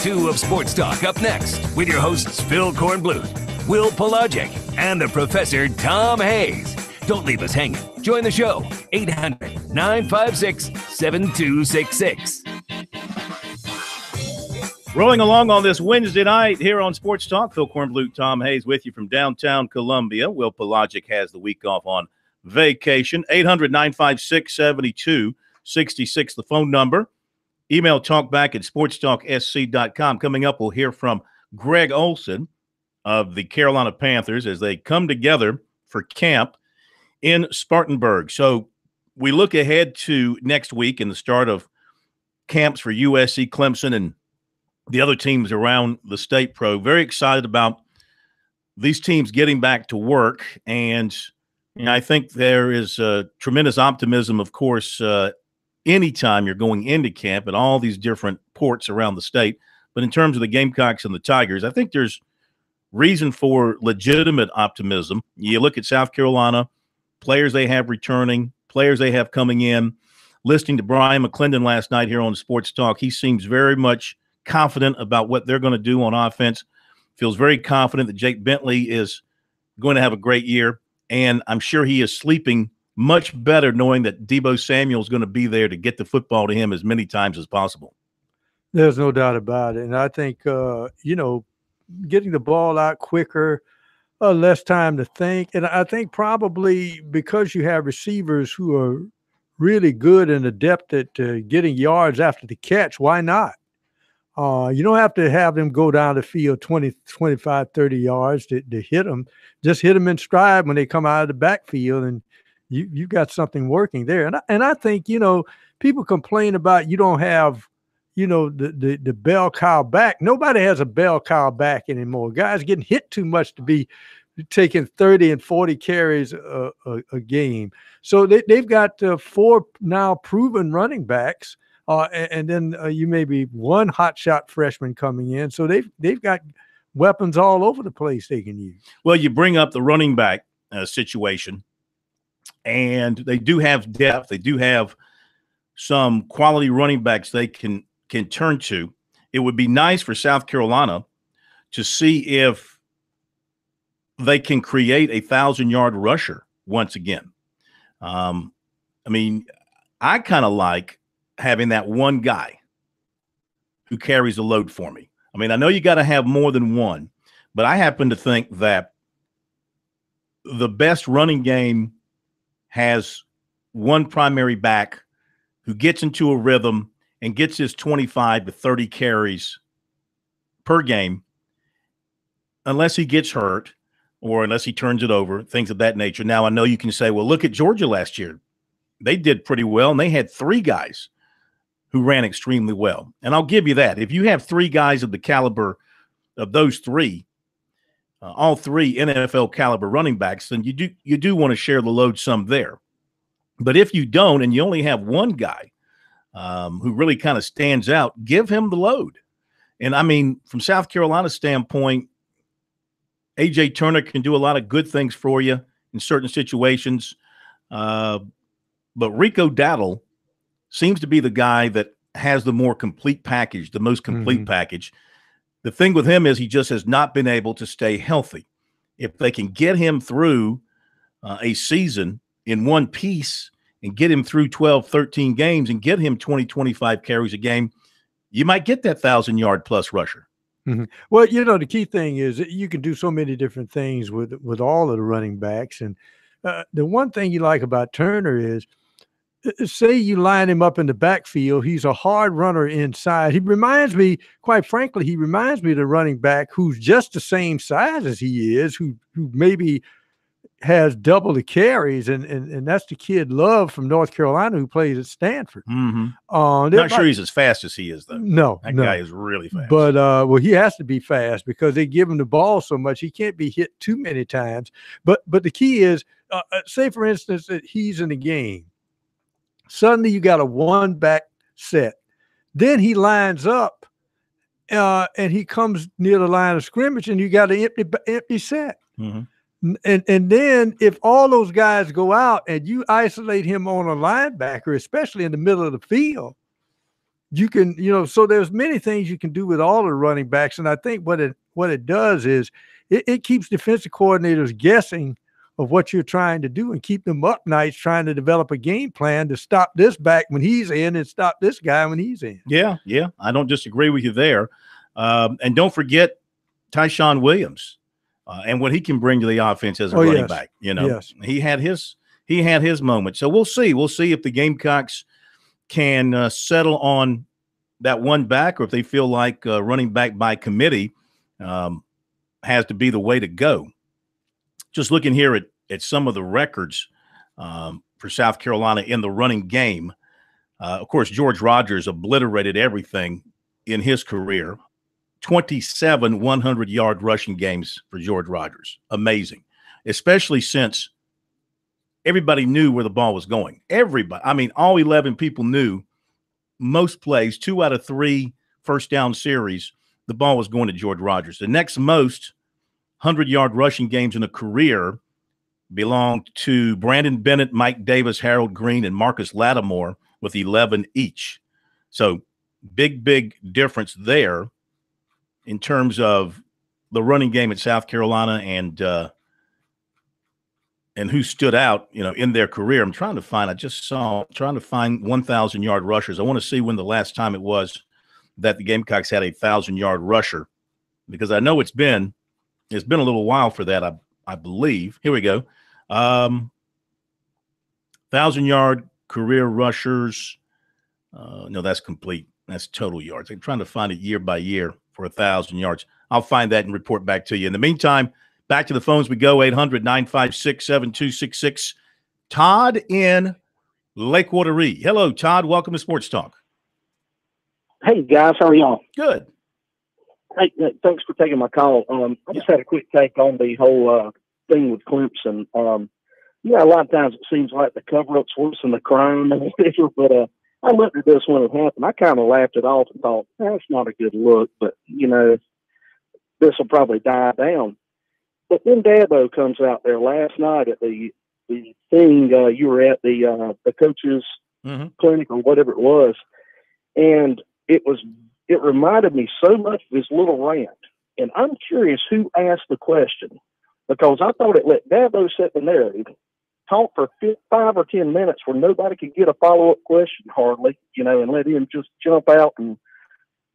2 of Sports Talk up next with your hosts Phil Kornbluth, Will Pelagic, and the Professor Tom Hayes. Don't leave us hanging. Join the show, 800-956-7266. Rolling along on this Wednesday night here on Sports Talk, Phil Kornbluth, Tom Hayes with you from downtown Columbia. Will Pelagic has the week off on vacation. 800-956-7266, the phone number. Email talkback at sportstalksc.com. Coming up, we'll hear from Greg Olson of the Carolina Panthers as they come together for camp in Spartanburg. So we look ahead to next week and the start of camps for USC, Clemson, and the other teams around the state pro. Very excited about these teams getting back to work. And I think there is tremendous optimism, of course, anytime you're going into camp at all these different ports around the state. But in terms of the Gamecocks and the Tigers, I think there's reason for legitimate optimism. You look at South Carolina, players they have returning, players they have coming in. Listening to Brian McClendon last night here on Sports Talk, he seems very much confident about what they're going to do on offense. Feels very confident that Jake Bentley is going to have a great year. And I'm sure he is sleeping much better knowing that Deebo Samuel is going to be there to get the football to him as many times as possible. There's no doubt about it. And I think, getting the ball out quicker, less time to think. And I think probably because you have receivers who are really good and adept at getting yards after the catch, why not? You don't have to have them go down the field 20, 25, 30 yards to hit them. Just hit them in stride when they come out of the backfield, and you've got something working there. And I think, people complain about you don't have, the bell cow back. Nobody has a bell cow back anymore. Guys getting hit too much to be taking 30 and 40 carries a game. So they've got 4 now proven running backs. And then you may be one hotshot freshman coming in. So they've got weapons all over the place they can use. Well, you bring up the running back situation, and they do have depth. They do have some quality running backs they can turn to. It would be nice for South Carolina to see if they can create a 1,000-yard rusher once again. I kind of like having that one guy who carries the load for me. I know you got to have more than one, but I happen to think that the best running game has one primary back who gets into a rhythm and gets his 25 to 30 carries per game, unless he gets hurt or unless he turns it over, things of that nature. Now, I know you can say, well, look at Georgia last year. They did pretty well, and they had 3 guys who ran extremely well. And I'll give you that. If you have 3 guys of the caliber of those 3, all 3 NFL caliber running backs, then you do want to share the load some there. But if you don't, and you only have one guy who really kind of stands out, give him the load. And from South Carolina's standpoint, A.J. Turner can do a lot of good things for you in certain situations. But Rico Dowdle seems to be the guy that has the more complete package, the most complete package. The thing with him is he just has not been able to stay healthy. If they can get him through a season in one piece and get him through 12, 13 games and get him 20, 25 carries a game, you might get that 1,000-yard plus rusher. Mm-hmm. Well, the key thing is that you can do so many different things with all of the running backs. And the one thing you like about Turner is, say you line him up in the backfield, he's a hard runner inside. He reminds me of the running back who's just the same size as he is, who maybe has double the carries, and that's the kid Love from North Carolina who plays at Stanford. Not sure he's as fast as he is, though. No, that guy is really fast. But he has to be fast because they give him the ball so much he can't be hit too many times. But the key is, say for instance that he's in the game. Suddenly you got a one-back set. Then he lines up, and he comes near the line of scrimmage, and you got an empty set. And then if all those guys go out and you isolate him on a linebacker, especially in the middle of the field, you can, so there's many things you can do with all the running backs. And I think what it does is it keeps defensive coordinators guessing of what you're trying to do and keep them up nights trying to develop a game plan to stop this back when he's in and stop this guy when he's in. Yeah. I don't disagree with you there. And don't forget Tyshawn Williams and what he can bring to the offense as a running back. Yes. He had his moment. So we'll see. We'll see if the Gamecocks can settle on that one back, or if they feel like running back by committee has to be the way to go. Just looking here at some of the records for South Carolina in the running game. Of course, George Rogers obliterated everything in his career. 27 100-yard rushing games for George Rogers. Amazing, especially since everybody knew where the ball was going. Everybody. I mean, all 11 people knew most plays, 2 out of 3 first down series, the ball was going to George Rogers. The next most 100-yard rushing games in a career belonged to Brandon Bennett, Mike Davis, Harold Green, and Marcus Lattimore with 11 each. So big difference there in terms of the running game at South Carolina and who stood out, in their career. I'm trying to find 1,000-yard rushers. I want to see when the last time it was that the Gamecocks had a 1,000-yard rusher, because I know it's been a little while for that. I believe. Here we go. 1,000-yard career rushers. No, that's complete. That's total yards. I'm trying to find it year by year for 1,000 yards. I'll find that and report back to you. In the meantime, back to the phones we go, 800-956-7266. Todd in Lake Water Reed. Hello, Todd. Welcome to Sports Talk. Hey, guys. How are y'all? Good. Hey, thanks for taking my call. I just had a quick take on the whole thing with Clemson. A lot of times it seems like the cover-up's worse than the crime, but I looked at this when it happened. I kind of laughed it off and thought, that's not a good look, but, this will probably die down. But then Dabo comes out there last night at the thing you were at, the coaches' clinic or whatever it was, and it reminded me so much of his little rant. And I'm curious who asked the question, because I thought it let Dabo sit in there and talk for 5 or 10 minutes where nobody could get a follow-up question hardly, and let him just jump out. And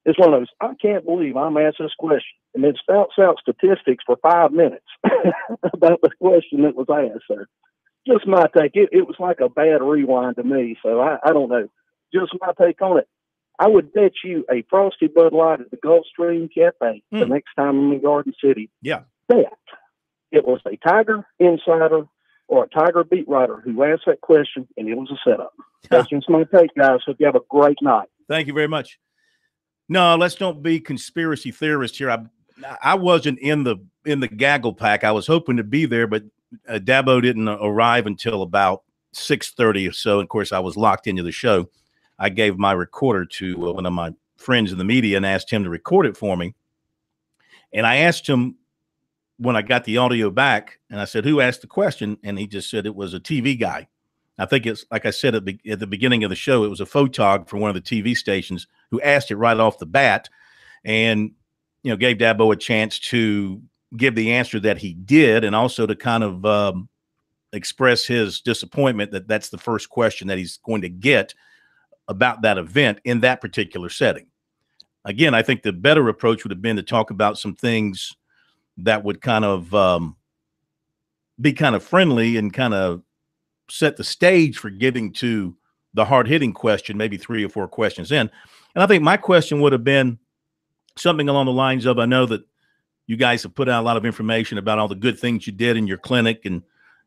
it's one of those, I can't believe I'm asked this question. And then spouts out statistics for 5 minutes about the question that was asked. So just my take. It was like a bad rewind to me. So I don't know. Just my take on it. I would bet you a Frosty Bud Light at the Gulfstream Cafe the next time I'm in Garden City. Yeah. That it was a Tiger insider or a Tiger beat writer who asked that question, and it was a setup. That's just my take, guys. Hope you have a great night. Thank you very much. No, let's don't be conspiracy theorists here. I wasn't in the gaggle pack. I was hoping to be there, but Dabo didn't arrive until about 6:30 or so. Of course, I was locked into the show. I gave my recorder to one of my friends in the media and asked him to record it for me. And I asked him when I got the audio back, and I said, who asked the question? And he just said it was a TV guy. I think it's, like I said at the beginning of the show, it was a photog for one of the TV stations who asked it right off the bat, and gave Dabo a chance to give the answer that he did, and also to kind of express his disappointment that that's the first question that he's going to get about that event in that particular setting. Again, I think the better approach would have been to talk about some things that would kind of be kind of friendly and kind of set the stage for getting to the hard-hitting question, maybe 3 or 4 questions in. And I think my question would have been something along the lines of, I know that you guys have put out a lot of information about all the good things you did in your clinic, and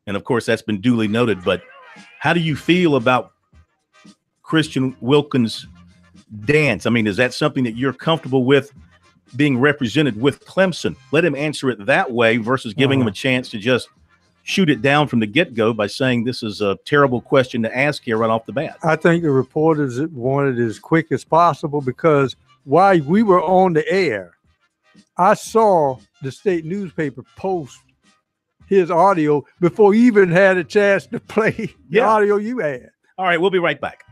of course that's been duly noted, but how do you feel about Christian Wilkins' dance? I mean, is that something that you're comfortable with being represented with Clemson? Let him answer it that way versus giving him a chance to just shoot it down from the get-go by saying this is a terrible question to ask here right off the bat. I think the reporters wanted it as quick as possible, because while we were on the air, I saw the state newspaper post his audio before he even had a chance to play the audio you had. All right, we'll be right back.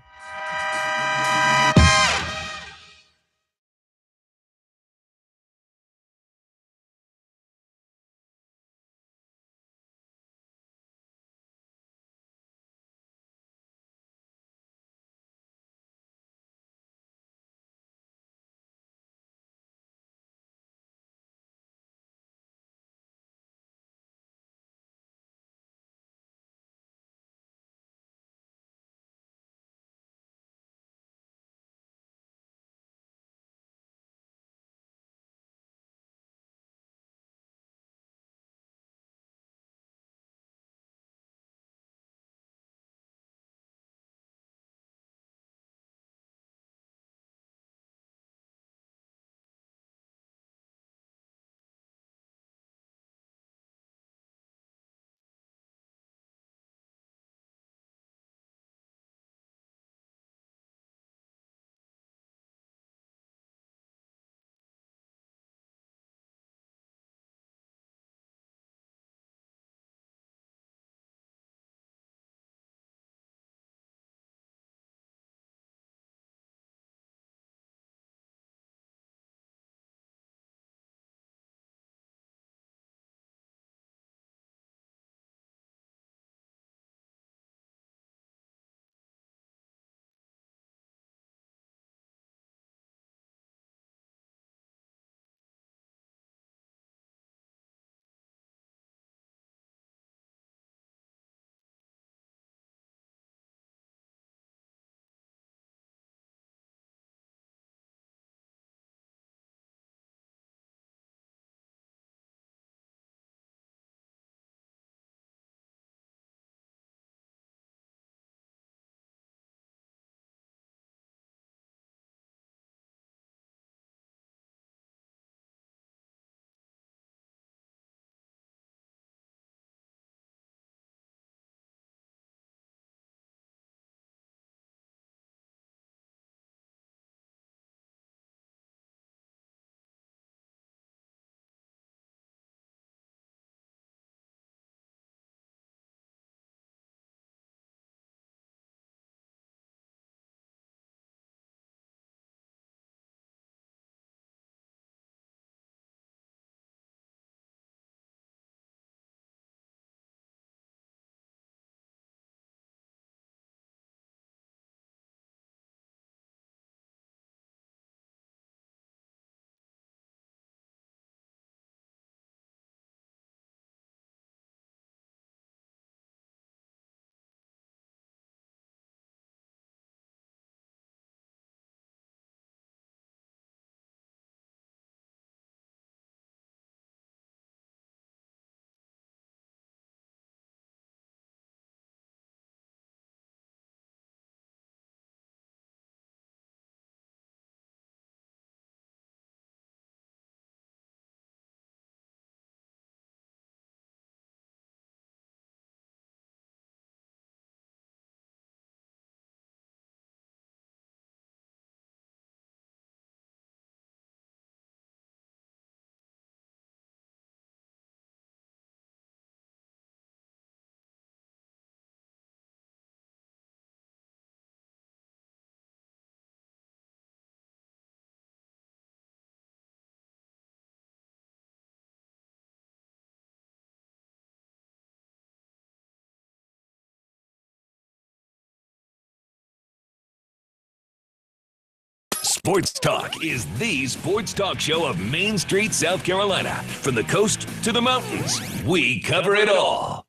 Sports Talk is the sports talk show of Main Street, South Carolina. From the coast to the mountains, we cover it all.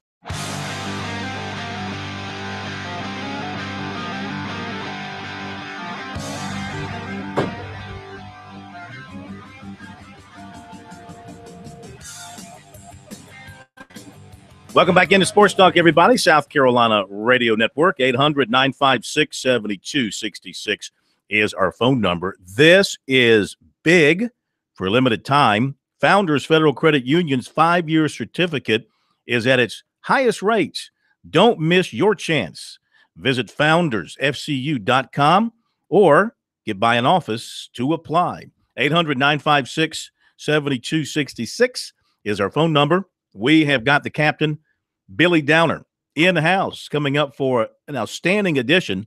Welcome back into Sports Talk, everybody. South Carolina Radio Network, 800-956-7266 is our phone number. This is big for a limited time. Founders Federal Credit Union's 5-year certificate is at its highest rates. Don't miss your chance. Visit foundersfcu.com or get by an office to apply. 800-956-7266 is our phone number. We have got the captain, Billy Downer, in-house, coming up for an outstanding edition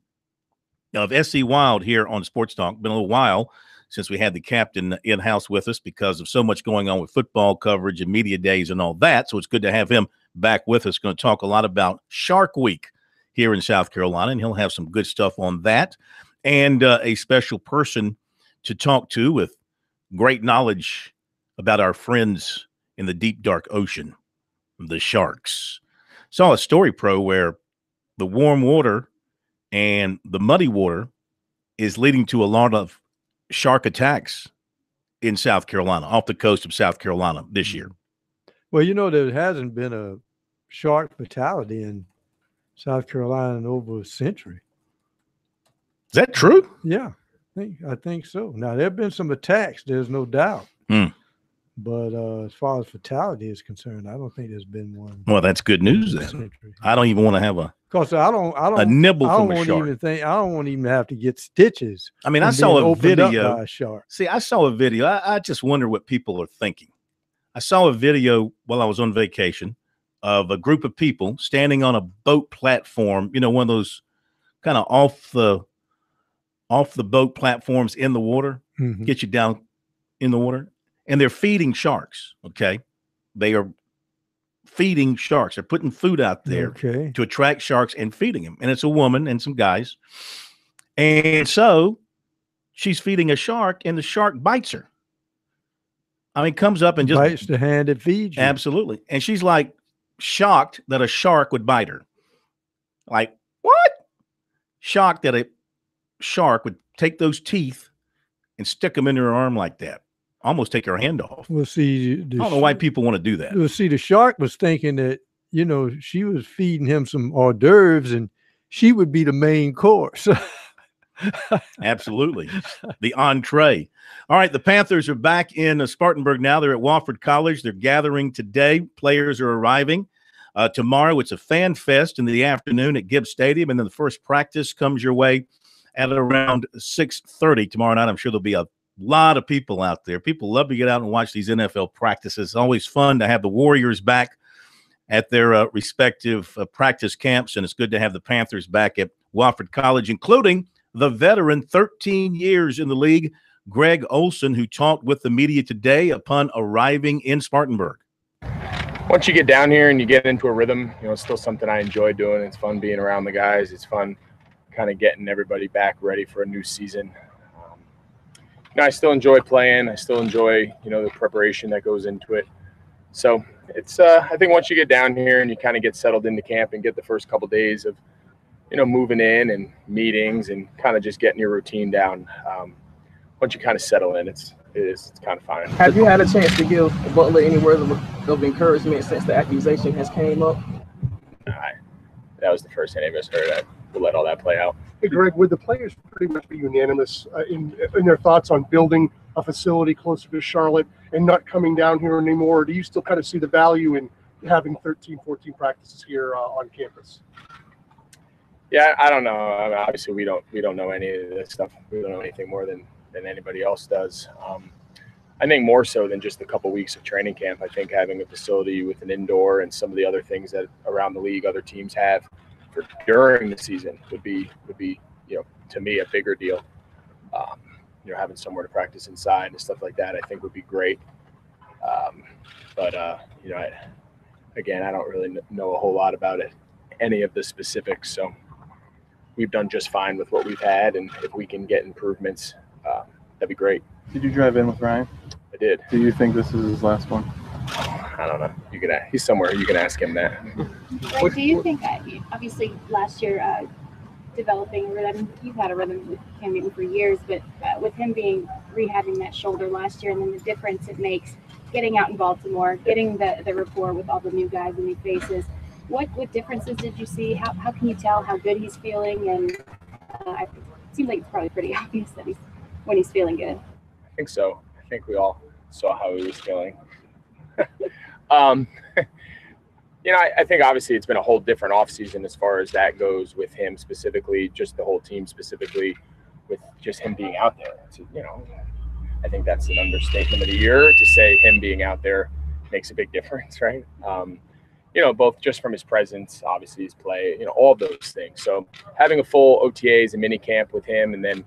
of SC Wild here on Sports Talk. Been a little while since we had the captain in-house with us because of so much going on with football coverage and media days and all that. So it's good to have him back with us. Going to talk a lot about Shark Week here in South Carolina, and he'll have some good stuff on that. And a special person to talk to with great knowledge about our friends in the deep, dark ocean, the sharks. Saw a story, Pro, where the warm water and the muddy water is leading to a lot of shark attacks in South Carolina, off the coast of South Carolina this year. Well, you know, there hasn't been a shark fatality in South Carolina in over a century. Is that true? Yeah, I think so. Now, there have been some attacks, there's no doubt. But as far as fatality is concerned, I don't think there's been one. Well, that's good news then. I don't even want to have a nibble from a shark. I don't want to even have to get stitches. I mean, I saw a video. See, I saw a video. I just wonder what people are thinking. I saw a video while I was on vacation of a group of people standing on a boat platform, you know, one of those kind of off the boat platforms in the water, get you down in the water. And they're feeding sharks, okay? They are feeding sharks. They're putting food out there to attract sharks and feeding them. And it's a woman and some guys. And so she's feeding a shark, and the shark bites her. I mean, comes up and just bites the hand that feeds you. Absolutely. And she's like shocked that a shark would bite her. Like, what? Shocked that a shark would take those teeth and stick them into her arm like that. Almost take her hand off. Well, see, I don't know why people want to do that. Well, see, the shark was thinking that, you know, she was feeding him some hors d'oeuvres and she would be the main course. Absolutely. The entree. All right, the Panthers are back in Spartanburg now. They're at Wofford College. They're gathering today. Players are arriving. Tomorrow, it's a fan fest in the afternoon at Gibbs Stadium, and then the first practice comes your way at around 6:30 tomorrow night. I'm sure there'll be a lot of people out there. People love to get out and watch these NFL practices. It's always fun to have the Warriors back at their respective practice camps, and it's good to have the Panthers back at Wofford College, including the veteran, 13 years in the league, Greg Olson, who talked with the media today upon arriving in Spartanburg. Once you get down here and you get into a rhythm, you know, it's still something I enjoy doing. It's fun being around the guys. It's fun kind of getting everybody back ready for a new season. I still enjoy playing. I still enjoy, you know, the preparation that goes into it. So it's, I think once you get down here and you kind of get settled into camp and get the first couple of days of, you know, moving in and meetings and kind of just getting your routine down. Once you kind of settle in, it's kind of fine. Have you had a chance to give Butler any words of encouragement since the accusation has came up? That was the first thing any of us heard. We'll let all that play out. Hey, Greg, would the players pretty much be unanimous in their thoughts on building a facility closer to Charlotte and not coming down here anymore? Or do you still kind of see the value in having 13, 14 practices here on campus? Yeah, I don't know. I mean, obviously, we don't know any of this stuff. We don't know anything more than anybody else does. I think more so than just a couple weeks of training camp. I think having a facility with an indoor and some of the other things that around the league other teams have for during the season would be you know, to me a bigger deal. You know, having somewhere to practice inside and stuff like that I think would be great. But you know, I don't really know a whole lot about it, any of the specifics. So we've done just fine with what we've had, and if we can get improvements that'd be great. Did you drive in with Ryan? I did. Do you think this is his last one? I don't know. You can he's somewhere. You can ask him that. Right, do you think obviously last year developing a rhythm, you've had a rhythm with Cam Newton for years, but with him rehabbing that shoulder last year, and then the difference it makes getting out in Baltimore, getting the rapport with all the new guys and new faces, what differences did you see? How can you tell how good he's feeling? And it seems like it's probably pretty obvious that when he's feeling good. I think so. I think we all saw how he was feeling. I think obviously it's been a whole different offseason as far as that goes with him specifically, just the whole team specifically, with just him being out there. I think that's an understatement of the year to say him being out there makes a big difference, right? Both just from his presence, obviously his play, all those things. So having a full OTAs and mini camp with him, and then,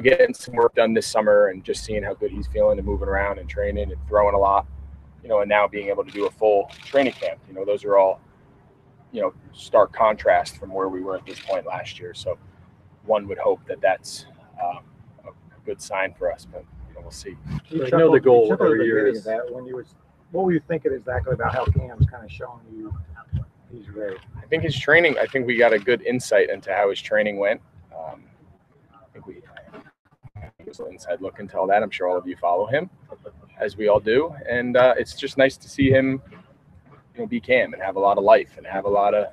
getting some work done this summer and just seeing how good he's feeling and moving around and training and throwing a lot, and now being able to do a full training camp, those are all, stark contrast from where we were at this point last year. So one would hope that that's a good sign for us, but we'll see. I know the goal every year is that what were you thinking exactly about how Cam's kind of showing you he's ready? I think his training, we got a good insight into how his training went. I think we was an inside look into all that. I'm sure all of you follow him, as we all do. And it's just nice to see him, be Cam and have a lot of life and have a lot of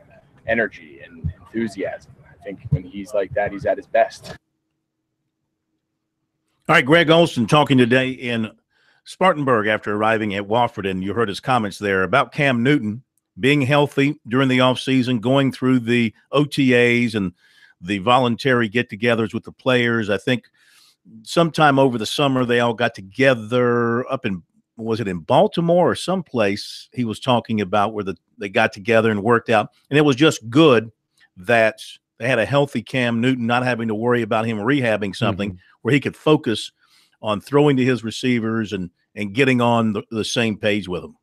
energy and enthusiasm. I think when he's like that, he's at his best. All right, Greg Olson talking today in Spartanburg after arriving at Wofford, and you heard his comments there about Cam Newton being healthy during the offseason, going through the OTAs and the voluntary get-togethers with the players. I think sometime over the summer they all got together up in, was it in Baltimore or someplace he was talking about, where they got together and worked out. And it was just good that they had a healthy Cam Newton, not having to worry about him rehabbing something, where he could focus on throwing to his receivers and getting on the same page with them.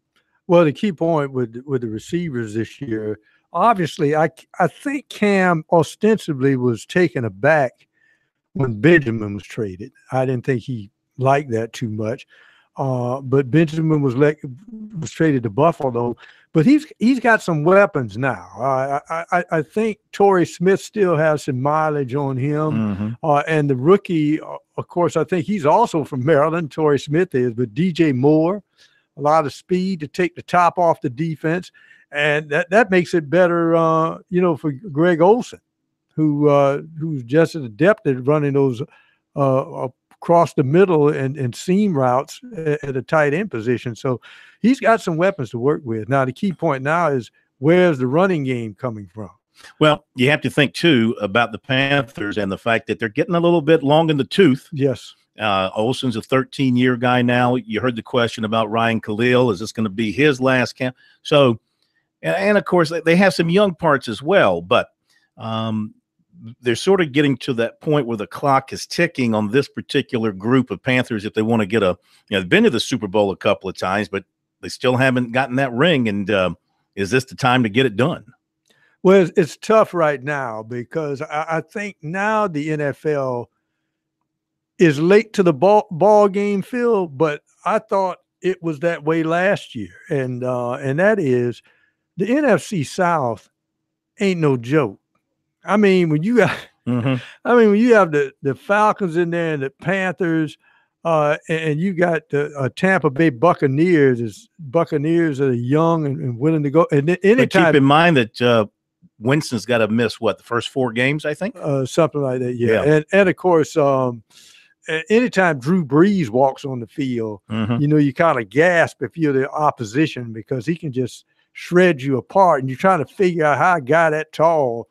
Well, the key point with the receivers this year, obviously, I think Cam ostensibly was taken aback when Benjamin was traded. I didn't think he liked that too much. But Benjamin was traded to Buffalo. But he's got some weapons now. I think Torrey Smith still has some mileage on him. And the rookie, of course, I think he's also from Maryland. Torrey Smith is, but DJ Moore, a lot of speed to take the top off the defense. And that makes it better, for Greg Olson, who's just as adept at running those across the middle and seam routes at a tight end position. So he's got some weapons to work with. Now, the key point now is, where's the running game coming from? Well, you have to think, too, about the Panthers and the fact that they're getting a little bit long in the tooth. Yes. Olson's a 13-year guy now. You heard the question about Ryan Khalil. Is this going to be his last camp? So, and of course, they have some young parts as well, but they're sort of getting to that point where the clock is ticking on this particular group of Panthers if they want to get they've been to the Super Bowl a couple of times, but they still haven't gotten that ring. And is this the time to get it done? Well, it's tough right now because I think now the NFL is late to the ball game, Phil, but I thought it was that way last year. And that is, the NFC South ain't no joke. I mean, when you got, when you have the Falcons in there and the Panthers, and you got the Tampa Bay Buccaneers. Buccaneers are young and willing to go. And anytime, but keep in mind that Winston's got to miss the first 4 games, I think, something like that. Yeah. And of course, anytime Drew Brees walks on the field, you kind of gasp if you're the opposition, because he can just shred you apart, and you're trying to figure out how a guy that tall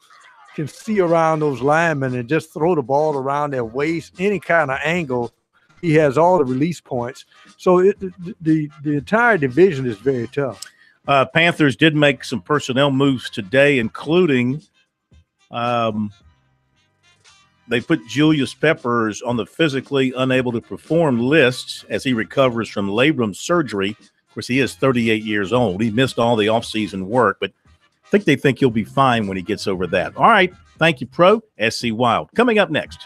can see around those linemen and just throw the ball around their waist, any kind of angle. He has all the release points. So the entire division is very tough. Panthers did make some personnel moves today, including they put Julius Peppers on the physically unable to perform list as he recovers from labrum surgery. Of course, he is 38 years old. He missed all the offseason work, but I think they think he'll be fine when he gets over that. All right. Thank you, Pro. SC Wild. Coming up next.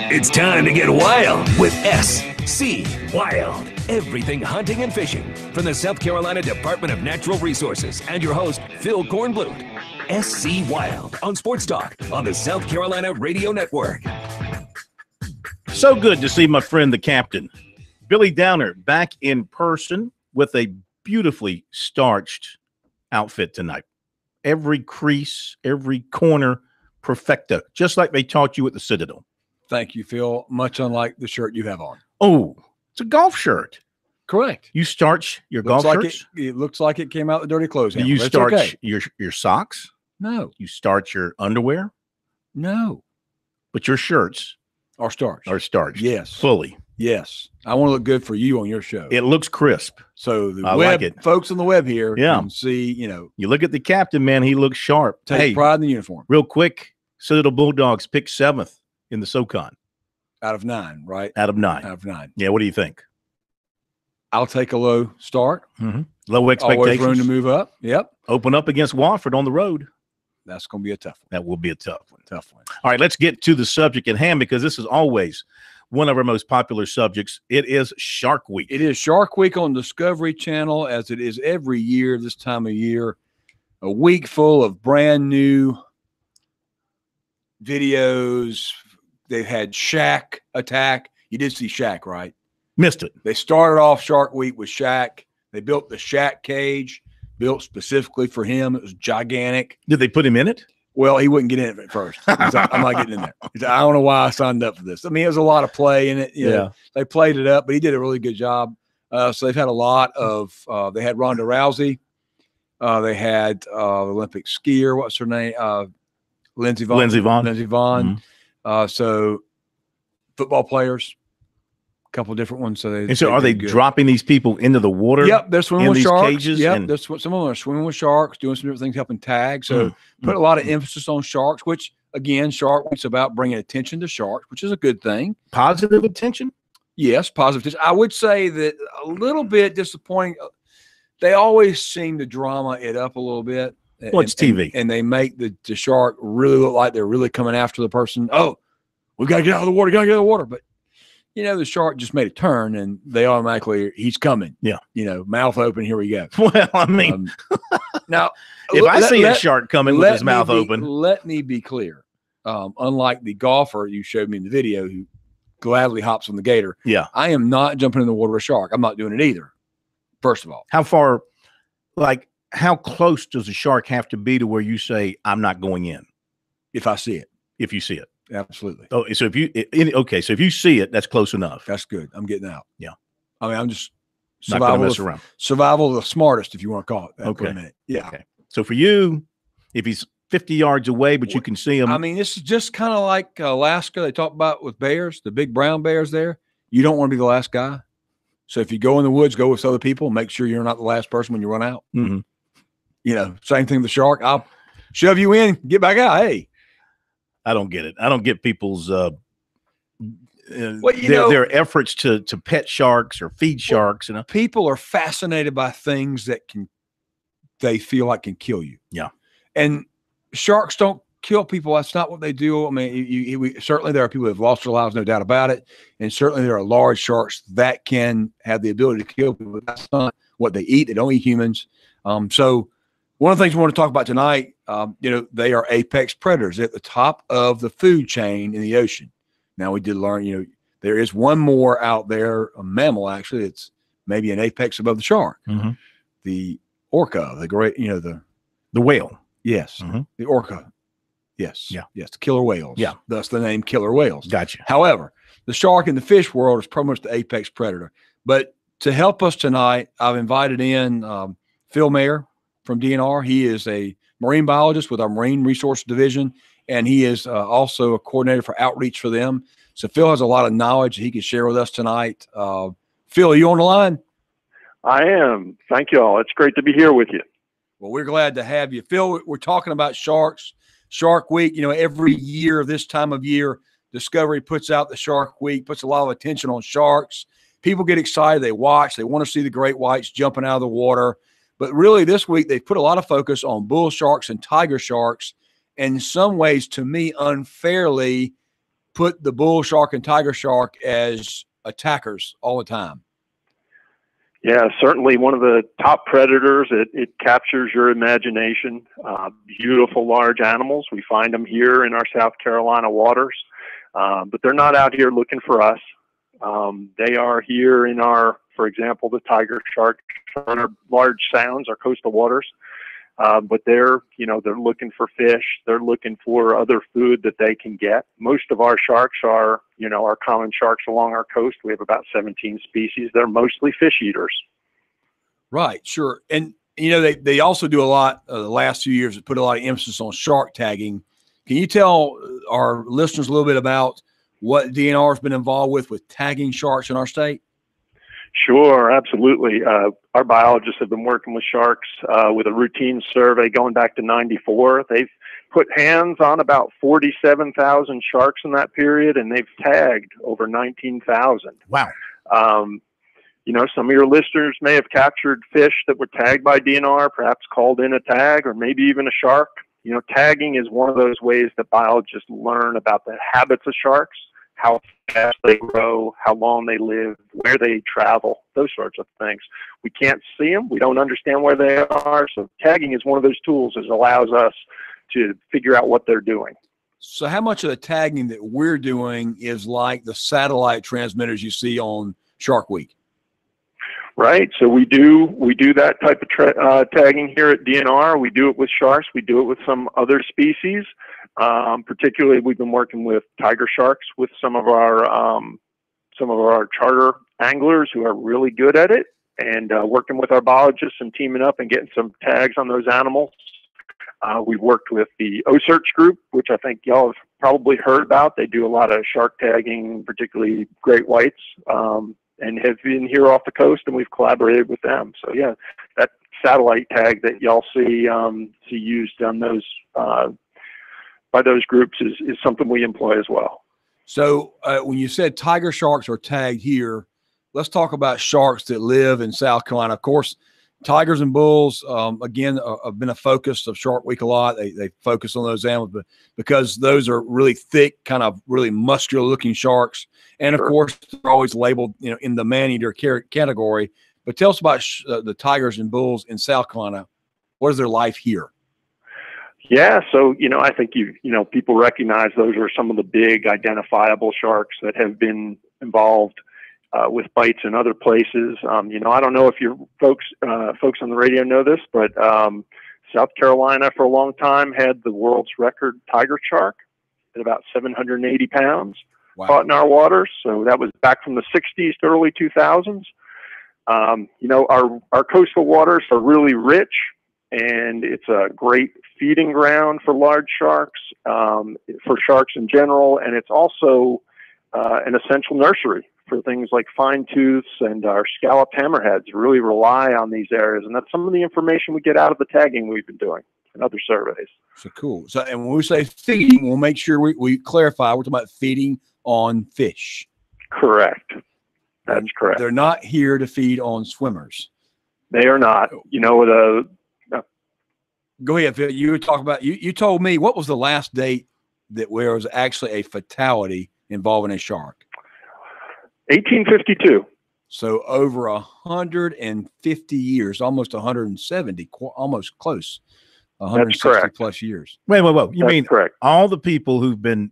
It's time to get wild with SC Wild. Everything hunting and fishing from the South Carolina Department of Natural Resources and your host, Phil Kornblut. SC Wild on Sports Talk on the South Carolina Radio Network. So good to see my friend, the captain, Billy Downer, back in person with a beautifully starched outfit tonight. Every crease, every corner, perfecto, just like they taught you at the Citadel. Thank you, Phil. Much unlike the shirt you have on. Oh, it's a golf shirt. Correct. You starch your golf shirts? It looks like it came out the dirty clothes. Do you starch your socks? No. You starch your underwear? No. But your shirts are starched. Are starched. Yes. Fully. Yes. I want to look good for you on your show. It looks crisp. So the like it. Folks on the web here can see, You look at the captain, man, he looks sharp. Take pride in the uniform. Real quick, Citadel Bulldogs picked 7th in the SoCon. Out of 9, right? Out of 9. Out of 9. Yeah, what do you think? I'll take a low start. Mm-hmm. Low expectations. Always room to move up. Yep. Open up against Wofford on the road. That's going to be a tough one. That will be a tough one. Tough one. All right, let's get to the subject at hand because this is always one of our most popular subjects. It is Shark Week. It is Shark Week on Discovery Channel, as it is every year this time of year. A week full of brand new videos. They've had Shaq attack. You did see Shaq, right? Missed it. They started off Shark Week with Shaq. They built the Shaq cage, built specifically for him. It was gigantic. Did they put him in it? Well, he wouldn't get in it at first. He's like, I'm not getting in there. He's like, I don't know why I signed up for this. I mean, it was a lot of play in it. You know, they played it up, but he did a really good job. So they've had a lot of they had Ronda Rousey. They had the Olympic skier. What's her name? Lindsey Vonn. Mm-hmm. So football players, a couple different ones. So are they dropping these people into the water? Yep, they're swimming with sharks. Cages yep, some of them are swimming with sharks, doing some different things, helping tag. So put a lot of emphasis on sharks, which again, Shark Week's about bringing attention to sharks, which is a good thing. Positive attention. Yes, positive attention. I would say that a little bit disappointing. They always seem to drama it up a little bit. Well, it's TV. And they make the shark really look like they're really coming after the person. Oh, we got to get out of the water. Got to get out of the water. But, the shark just made a turn and they automatically, he's coming. Yeah. Mouth open. Here we go. Well, I mean, now, if I see a shark coming with his mouth open. Let me be clear. Unlike the golfer you showed me in the video who gladly hops on the gator. Yeah. I am not jumping in the water with a shark. I'm not doing it either. First of all. How far, how close does a shark have to be to where you say, I'm not going in? If I see it. If you see it. Absolutely. Oh, so if you see it, that's close enough. That's good. I'm getting out. Yeah. I mean, I'm just survival of the smartest, if you want to call it that for a minute. Yeah. Okay. So for you, if he's 50 yards away, but you can see him. I mean, this is just kind of like Alaska. They talk about with bears, the big brown bears there. You don't want to be the last guy. So if you go in the woods, go with other people. Make sure you're not the last person when you run out. Mm-hmm. Same thing with the shark. I'll shove you in, get back out. Hey. I don't get it. I don't get people's their efforts to pet sharks or feed sharks. People are fascinated by things that they feel like can kill you. Yeah. And sharks don't kill people. That's not what they do. I mean, certainly there are people who have lost their lives, no doubt about it. And certainly there are large sharks that can have the ability to kill people. But that's not what they eat. They don't eat humans. So one of the things we want to talk about tonight, they are apex predators at the top of the food chain in the ocean. Now we did learn, there is one more out there, a mammal actually, it's maybe an apex above the shark. Mm-hmm. The orca, the great, the whale. Yes. Mm-hmm. The orca. Yes. Yeah. Yes. The killer whales. Yeah. Thus the name killer whales. Gotcha. However, the shark in the fish world is pretty much the apex predator. But to help us tonight, I've invited in Phil Mayer from DNR. He is a marine biologist with our Marine Resource Division, and he is also a coordinator for outreach for them. So Phil has a lot of knowledge he can share with us tonight. Phil, are you on the line? I am. Thank you all. It's great to be here with you. Well, we're glad to have you. Phil, we're talking about sharks, Shark Week. Every year, this time of year, Discovery puts out the Shark Week, puts a lot of attention on sharks. People get excited. They watch. They want to see the great whites jumping out of the water. But really, this week, they've put a lot of focus on bull sharks and tiger sharks. And in some ways, to me, unfairly put the bull shark and tiger shark as attackers all the time. Yeah, certainly one of the top predators. It captures your imagination. Beautiful large animals. We find them here in our South Carolina waters, but they're not out here looking for us. They are here in our, for example, the tiger shark on our large sounds, our coastal waters. But they're looking for fish. They're looking for other food that they can get. Most of our sharks are, our common sharks along our coast. We have about 17 species. They're mostly fish eaters. Right, sure. And, they also do a lot, the last few years, put a lot of emphasis on shark tagging. Can you tell our listeners a little bit about what DNR has been involved with tagging sharks in our state? Sure, absolutely. Our biologists have been working with sharks with a routine survey going back to '94. They've put hands on about 47,000 sharks in that period, and they've tagged over 19,000. Wow. Some of your listeners may have captured fish that were tagged by DNR, perhaps called in a tag, or maybe even a shark. Tagging is one of those ways that biologists learn about the habits of sharks, how fast they grow, how long they live, where they travel, those sorts of things. We can't see them. We don't understand where they are. So tagging is one of those tools that allows us to figure out what they're doing. So how much of the tagging that we're doing is like the satellite transmitters you see on Shark Week? Right. So we do that type of tagging here at DNR. We do it with sharks. We do it with some other species. Particularly, we've been working with tiger sharks with some of our charter anglers who are really good at it, and working with our biologists and teaming up and getting some tags on those animals. We've worked with the O-Search group, which I think y'all have probably heard about. They do a lot of shark tagging, particularly great whites, and have been here off the coast, and we've collaborated with them. So yeah, that satellite tag that y'all see used on those by those groups is something we employ as well. So when you said tiger sharks are tagged here, let's talk about sharks that live in South Carolina. Of course, tigers and bulls, again, have been a focus of Shark Week a lot. They focus on those animals, but because those are really thick, kind of really muscular looking sharks. And of course, they're always labeled, in the man-eater category. But tell us about the tigers and bulls in South Carolina. What is their life here? Yeah, so I think people recognize those are some of the big identifiable sharks that have been involved with bites in other places. I don't know if your folks on the radio know this, but South Carolina for a long time had the world's record tiger shark at about 780 pounds. Wow. Caught in our waters. So that was back from the 60s to early 2000s. Our coastal waters are really rich, and it's a great feeding ground for large sharks, for sharks in general, and it's also an essential nursery for things like fine tooths and our scalloped hammerheads. Really rely on these areas, and that's some of the information we get out of the tagging we've been doing and other surveys. So cool. So, and when we say feeding, we'll make sure we clarify we're talking about feeding on fish. Correct. That's correct. They're not here to feed on swimmers. They are not. Go ahead, Phil. You were talking about, you told me, what was the last date that there was actually a fatality involving a shark? 1852. So over 150 years, almost 170, almost close, 160 plus years. Wait. You mean correct? All the people who've been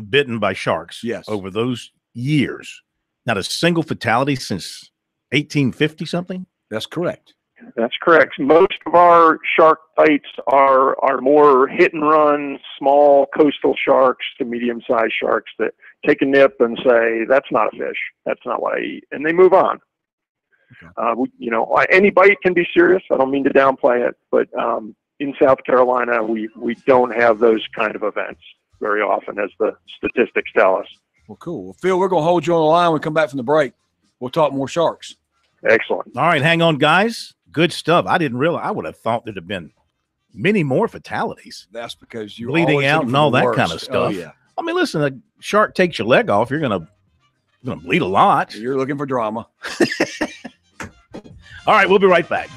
bitten by sharks, yes, over those years, not a single fatality since 1850 something? That's correct. That's correct. Most of our shark bites are more hit and run, small coastal sharks to medium-sized sharks that take a nip and say, that's not a fish. That's not what I eat. And they move on. Okay. Any bite can be serious. I don't mean to downplay it, but in South Carolina, we don't have those kind of events very often, as the statistics tell us. Well, cool. Well, Phil, we're going to hold you on the line when we come back from the break. We'll talk more sharks. Excellent. All right, hang on, guys. Good stuff. I didn't realize. I would have thought there'd have been many more fatalities. That's because you're bleeding out and all that kind of stuff. Oh, yeah. I mean, listen, a shark takes your leg off, you're gonna bleed a lot. You're looking for drama. All right, we'll be right back.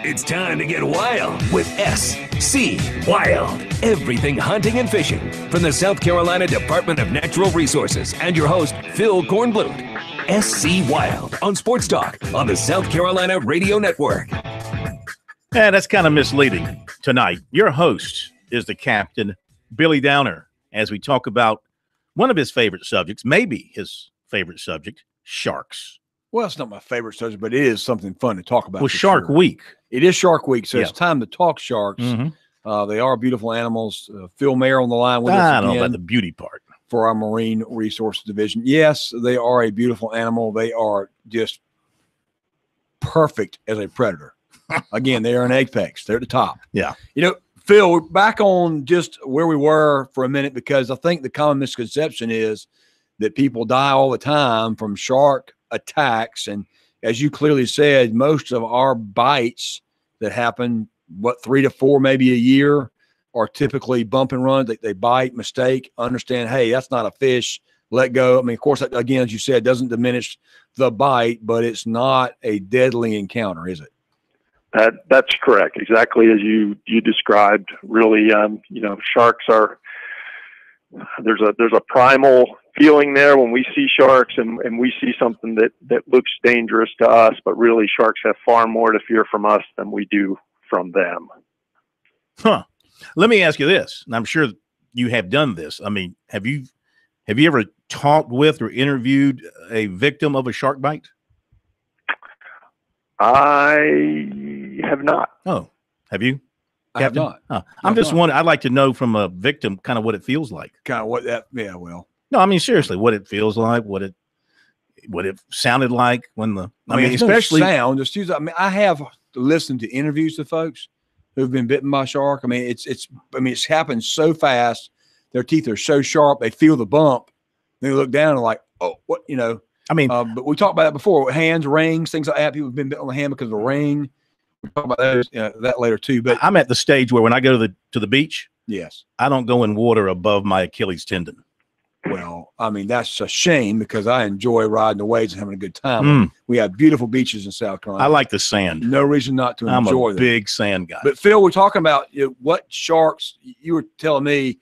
It's time to get wild with SC Wild. Everything hunting and fishing from the South Carolina Department of Natural Resources and your host, Phil Kornblut. SC Wild on Sports Talk on the South Carolina Radio Network. Yeah, that's kind of misleading tonight. Your host is the captain, Billy Downer, as we talk about one of his favorite subjects, maybe his favorite subject, sharks. Well, it's not my favorite subject, but it is something fun to talk about. Well, Shark Week. It is Shark Week, so it's time to talk sharks. Mm-hmm. They are beautiful animals. Phil Mayer on the line with us I don't know again about the beauty part. For our Marine Resources Division. Yes, they are a beautiful animal. They are just perfect as a predator. Again, they are an apex. They're at the top. Yeah. You know, Phil, we're back on just where we were for a minute, because I think the common misconception is that people die all the time from shark attacks. And as you clearly said, most of our bites that happen, 3 to 4 maybe a year, are typically bump and run. They bite, mistake, understand, hey, that's not a fish, let go. I mean, of course, again, as you said, doesn't diminish the bite, but it's not a deadly encounter, is it? That's correct. Exactly as you described. Really, you know, sharks are, there's a primal feeling there when we see sharks and we see something that looks dangerous to us, but really sharks have far more to fear from us than we do from them. Huh. Let me ask you this, and I'm sure you have done this. I mean, have you ever talked with or interviewed a victim of a shark bite? I have not. Oh, have you? I have not. Oh, I'm just wondering. I'd like to know from a victim kind of what it feels like. Kind of what that, yeah, well. No, I mean, seriously, what it feels like, what it sounded like when the, I mean especially sound, just use, I mean, I have listened to interviews with folks who've been bitten by a shark. I mean, it's happened so fast. Their teeth are so sharp. They feel the bump. They look down and like, oh, what, you know, I mean, but we talked about that before. Hands, rings, things like that. People have been bitten on the hand because of a ring. We'll talk about those, that later too. But I'm at the stage where when I go to the beach, yes, I don't go in water above my Achilles tendon. Well, I mean, that's a shame because I enjoy riding the waves and having a good time. We have beautiful beaches in South Carolina. I like the sand. No reason not to enjoy them. I'm a big sand guy. But Phil, we're talking about what sharks. You were telling me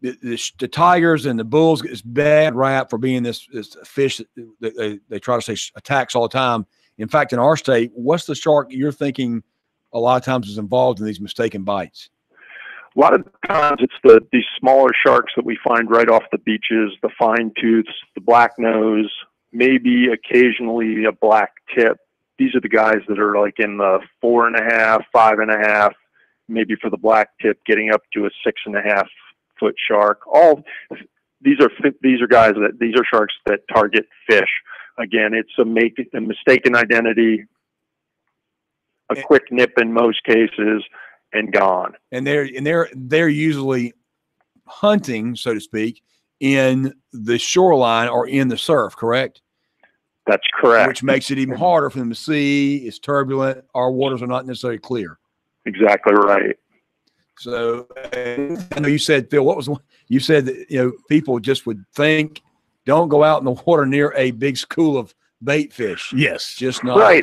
the tigers and the bulls get this bad rap for being this fish that they try to say attacks all the time. In fact, in our state, what's the shark you're thinking a lot of times is involved in these mistaken bites? A lot of times it's these smaller sharks that we find right off the beaches, the fine tooths, the black nose, maybe occasionally a black tip. These are the guys that are like in the 4.5, 5.5, maybe for the black tip, getting up to a 6.5 foot shark. All these are sharks that target fish. Again, it's a mistaken identity, a quick nip in most cases, and gone. And they're usually hunting, so to speak, in the shoreline or in the surf, correct? That's correct. Which makes it even harder for them to see. It's turbulent. Our waters are not necessarily clear. Exactly right. So I know you said, Phil, you said that people just would think, don't go out in the water near a big school of bait fish. Yes, just not right.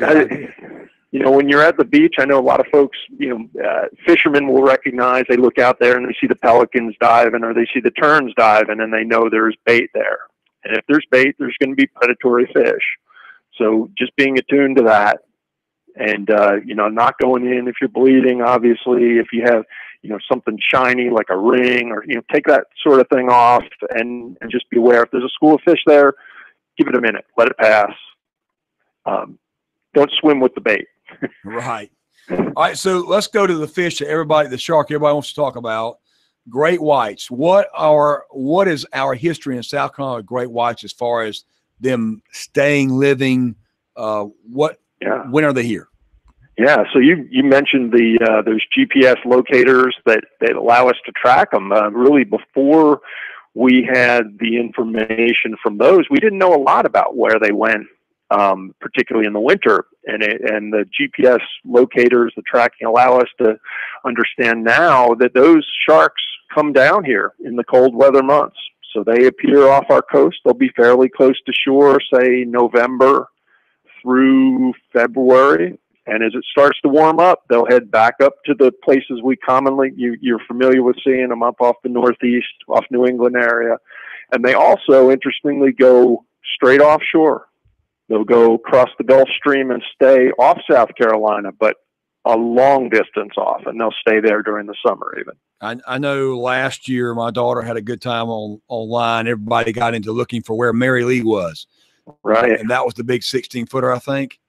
When you're at the beach, I know a lot of folks, fishermen will recognize, they look out there and they see the pelicans diving or they see the terns diving and they know there's bait there. And if there's bait, there's going to be predatory fish. So just being attuned to that and, not going in if you're bleeding, obviously, if you have, something shiny like a ring or, take that sort of thing off and just be aware if there's a school of fish there, give it a minute, let it pass. Don't swim with the bait. Right. All right. So let's go to the fish that the shark everybody wants to talk about. Great whites. What is our history in South Carolina with great whites as far as them staying living? When are they here? Yeah. So you mentioned those GPS locators that allow us to track them. Really, before we had the information from those, we didn't know a lot about where they went. Particularly in the winter, and the GPS locators, the tracking, allow us to understand now that those sharks come down here in the cold weather months. So they appear off our coast. They'll be fairly close to shore, say November through February. And as it starts to warm up, they'll head back up to the places we commonly, you're familiar with seeing them up off the Northeast, off New England area. And they also, interestingly, go straight offshore. They'll go across the Gulf Stream and stay off South Carolina, but a long distance off, and they'll stay there during the summer even. I know last year my daughter had a good time online. Everybody got into looking for where Mary Lee was. Right. And that was the big 16-footer, I think.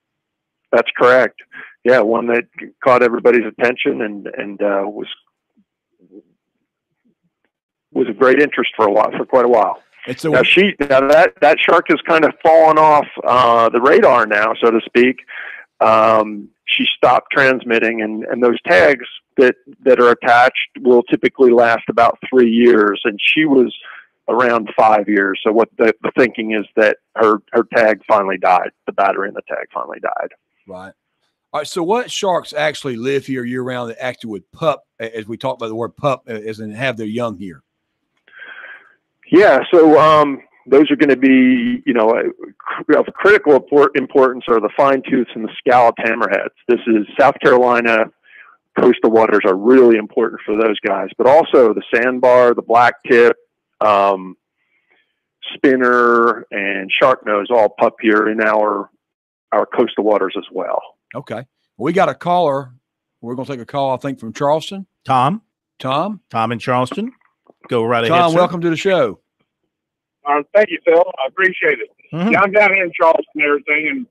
That's correct. Yeah, one that caught everybody's attention and was of great interest for quite a while. Now that shark has kind of fallen off the radar now, so to speak. She stopped transmitting, and those tags that are attached will typically last about 3 years, and she was around 5 years. So what the thinking is that her tag finally died. The battery in the tag finally died. Right. All right. So what sharks actually live here year round that actually would pup, as we talk about the word pup, as in have their young here? Yeah. So those are going to be, of critical importance are the fine tooths and the scalloped hammerheads. This is South Carolina. Coastal waters are really important for those guys, but also the sandbar, the black tip, spinner, and shark nose all pup here in our coastal waters as well. Okay. Well, we got a caller. We're going to take a call, I think, from Charleston. Tom in Charleston. Go right ahead, Tom, sir. welcome to the show. Thank you, Phil. I appreciate it. Mm-hmm. Yeah, I'm down here in Charleston and everything,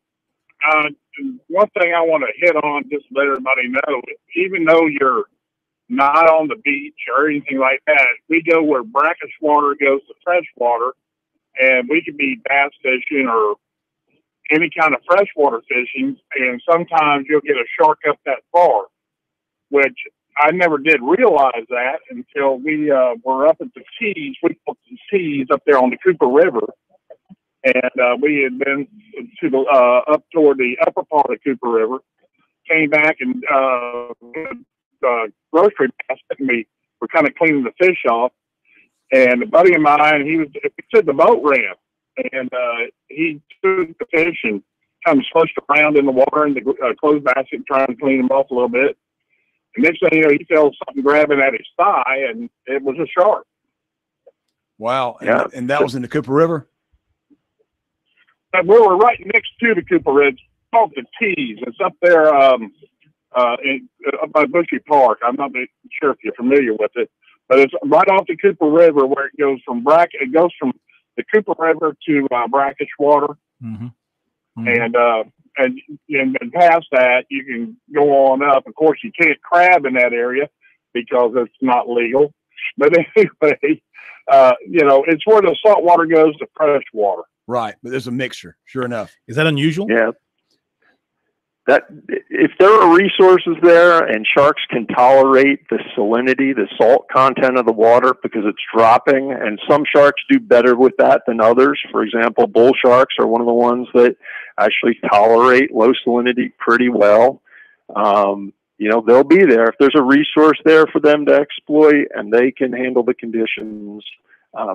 and one thing I want to hit on, just to let everybody know, even though you're not on the beach or anything like that, we go where brackish water goes to fresh water, and we could be bass fishing or any kind of freshwater fishing, and sometimes you'll get a shark up that far, which I never did realize that until we were up at the Tees. We put the Tees up there on the Cooper River, and we had been to the up toward the upper part of the Cooper River. Came back and grocery basket, and we were kind of cleaning the fish off. And a buddy of mine, he said the boat ramp, and he took the fish and kind of slushed around in the water in the clothes basket, trying to clean them off a little bit. And next thing you know, he felt something grabbing at his thigh, and it was a shark. Wow. Yeah. And that was in the Cooper River? And we were right next to the Cooper River. It's called the Tees. It's up there up by Bushy Park. I'm not sure if you're familiar with it, but it's right off the Cooper River where it goes from it goes from the Cooper River to brackish water. Mm-hmm. Mm-hmm. And past that, you can go on up. Of course, you can't crab in that area because it's not legal. But anyway, it's where the salt water goes to fresh water. Right, but there's a mixture, sure enough. Is that unusual? Yeah. That if there are resources there and sharks can tolerate the salinity, the salt content of the water because it's dropping, and some sharks do better with that than others. For example, bull sharks are one of the ones that actually tolerate low salinity pretty well. They'll be there. If there's a resource there for them to exploit and they can handle the conditions,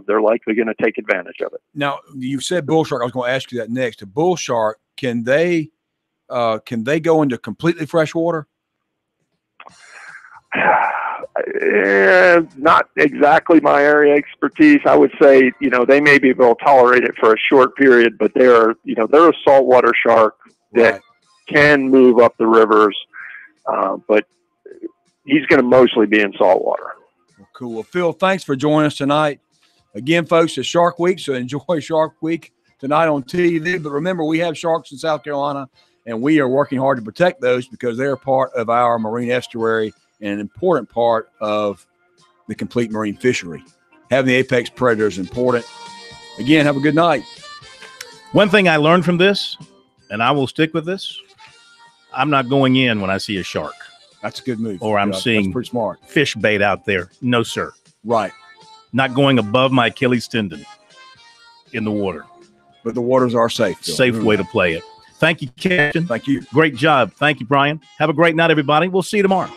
they're likely going to take advantage of it. Now, you said bull shark. I was going to ask you that next. A bull shark, can they go into completely fresh water? Not exactly my area of expertise. I would say, they may be able to tolerate it for a short period, but they're a saltwater shark that can move up the rivers, but he's going to mostly be in saltwater. Well, cool. Well, Phil, thanks for joining us tonight. Again, folks, it's Shark Week, so enjoy Shark Week tonight on TV. But remember, we have sharks in South Carolina, and we are working hard to protect those because they're part of our marine estuary and an important part of the complete marine fishery. Having the apex predator is important. Again, have a good night. One thing I learned from this, and I will stick with this, I'm not going in when I see a shark. That's a good move. Or I'm seeing that's pretty smart. Fish bait out there. No, sir. Right. Not going above my Achilles tendon in the water. But the waters are safe. Phil. Safe way to play it. Thank you, Captain. Thank you. Great job. Thank you, Brian. Have a great night, everybody. We'll see you tomorrow.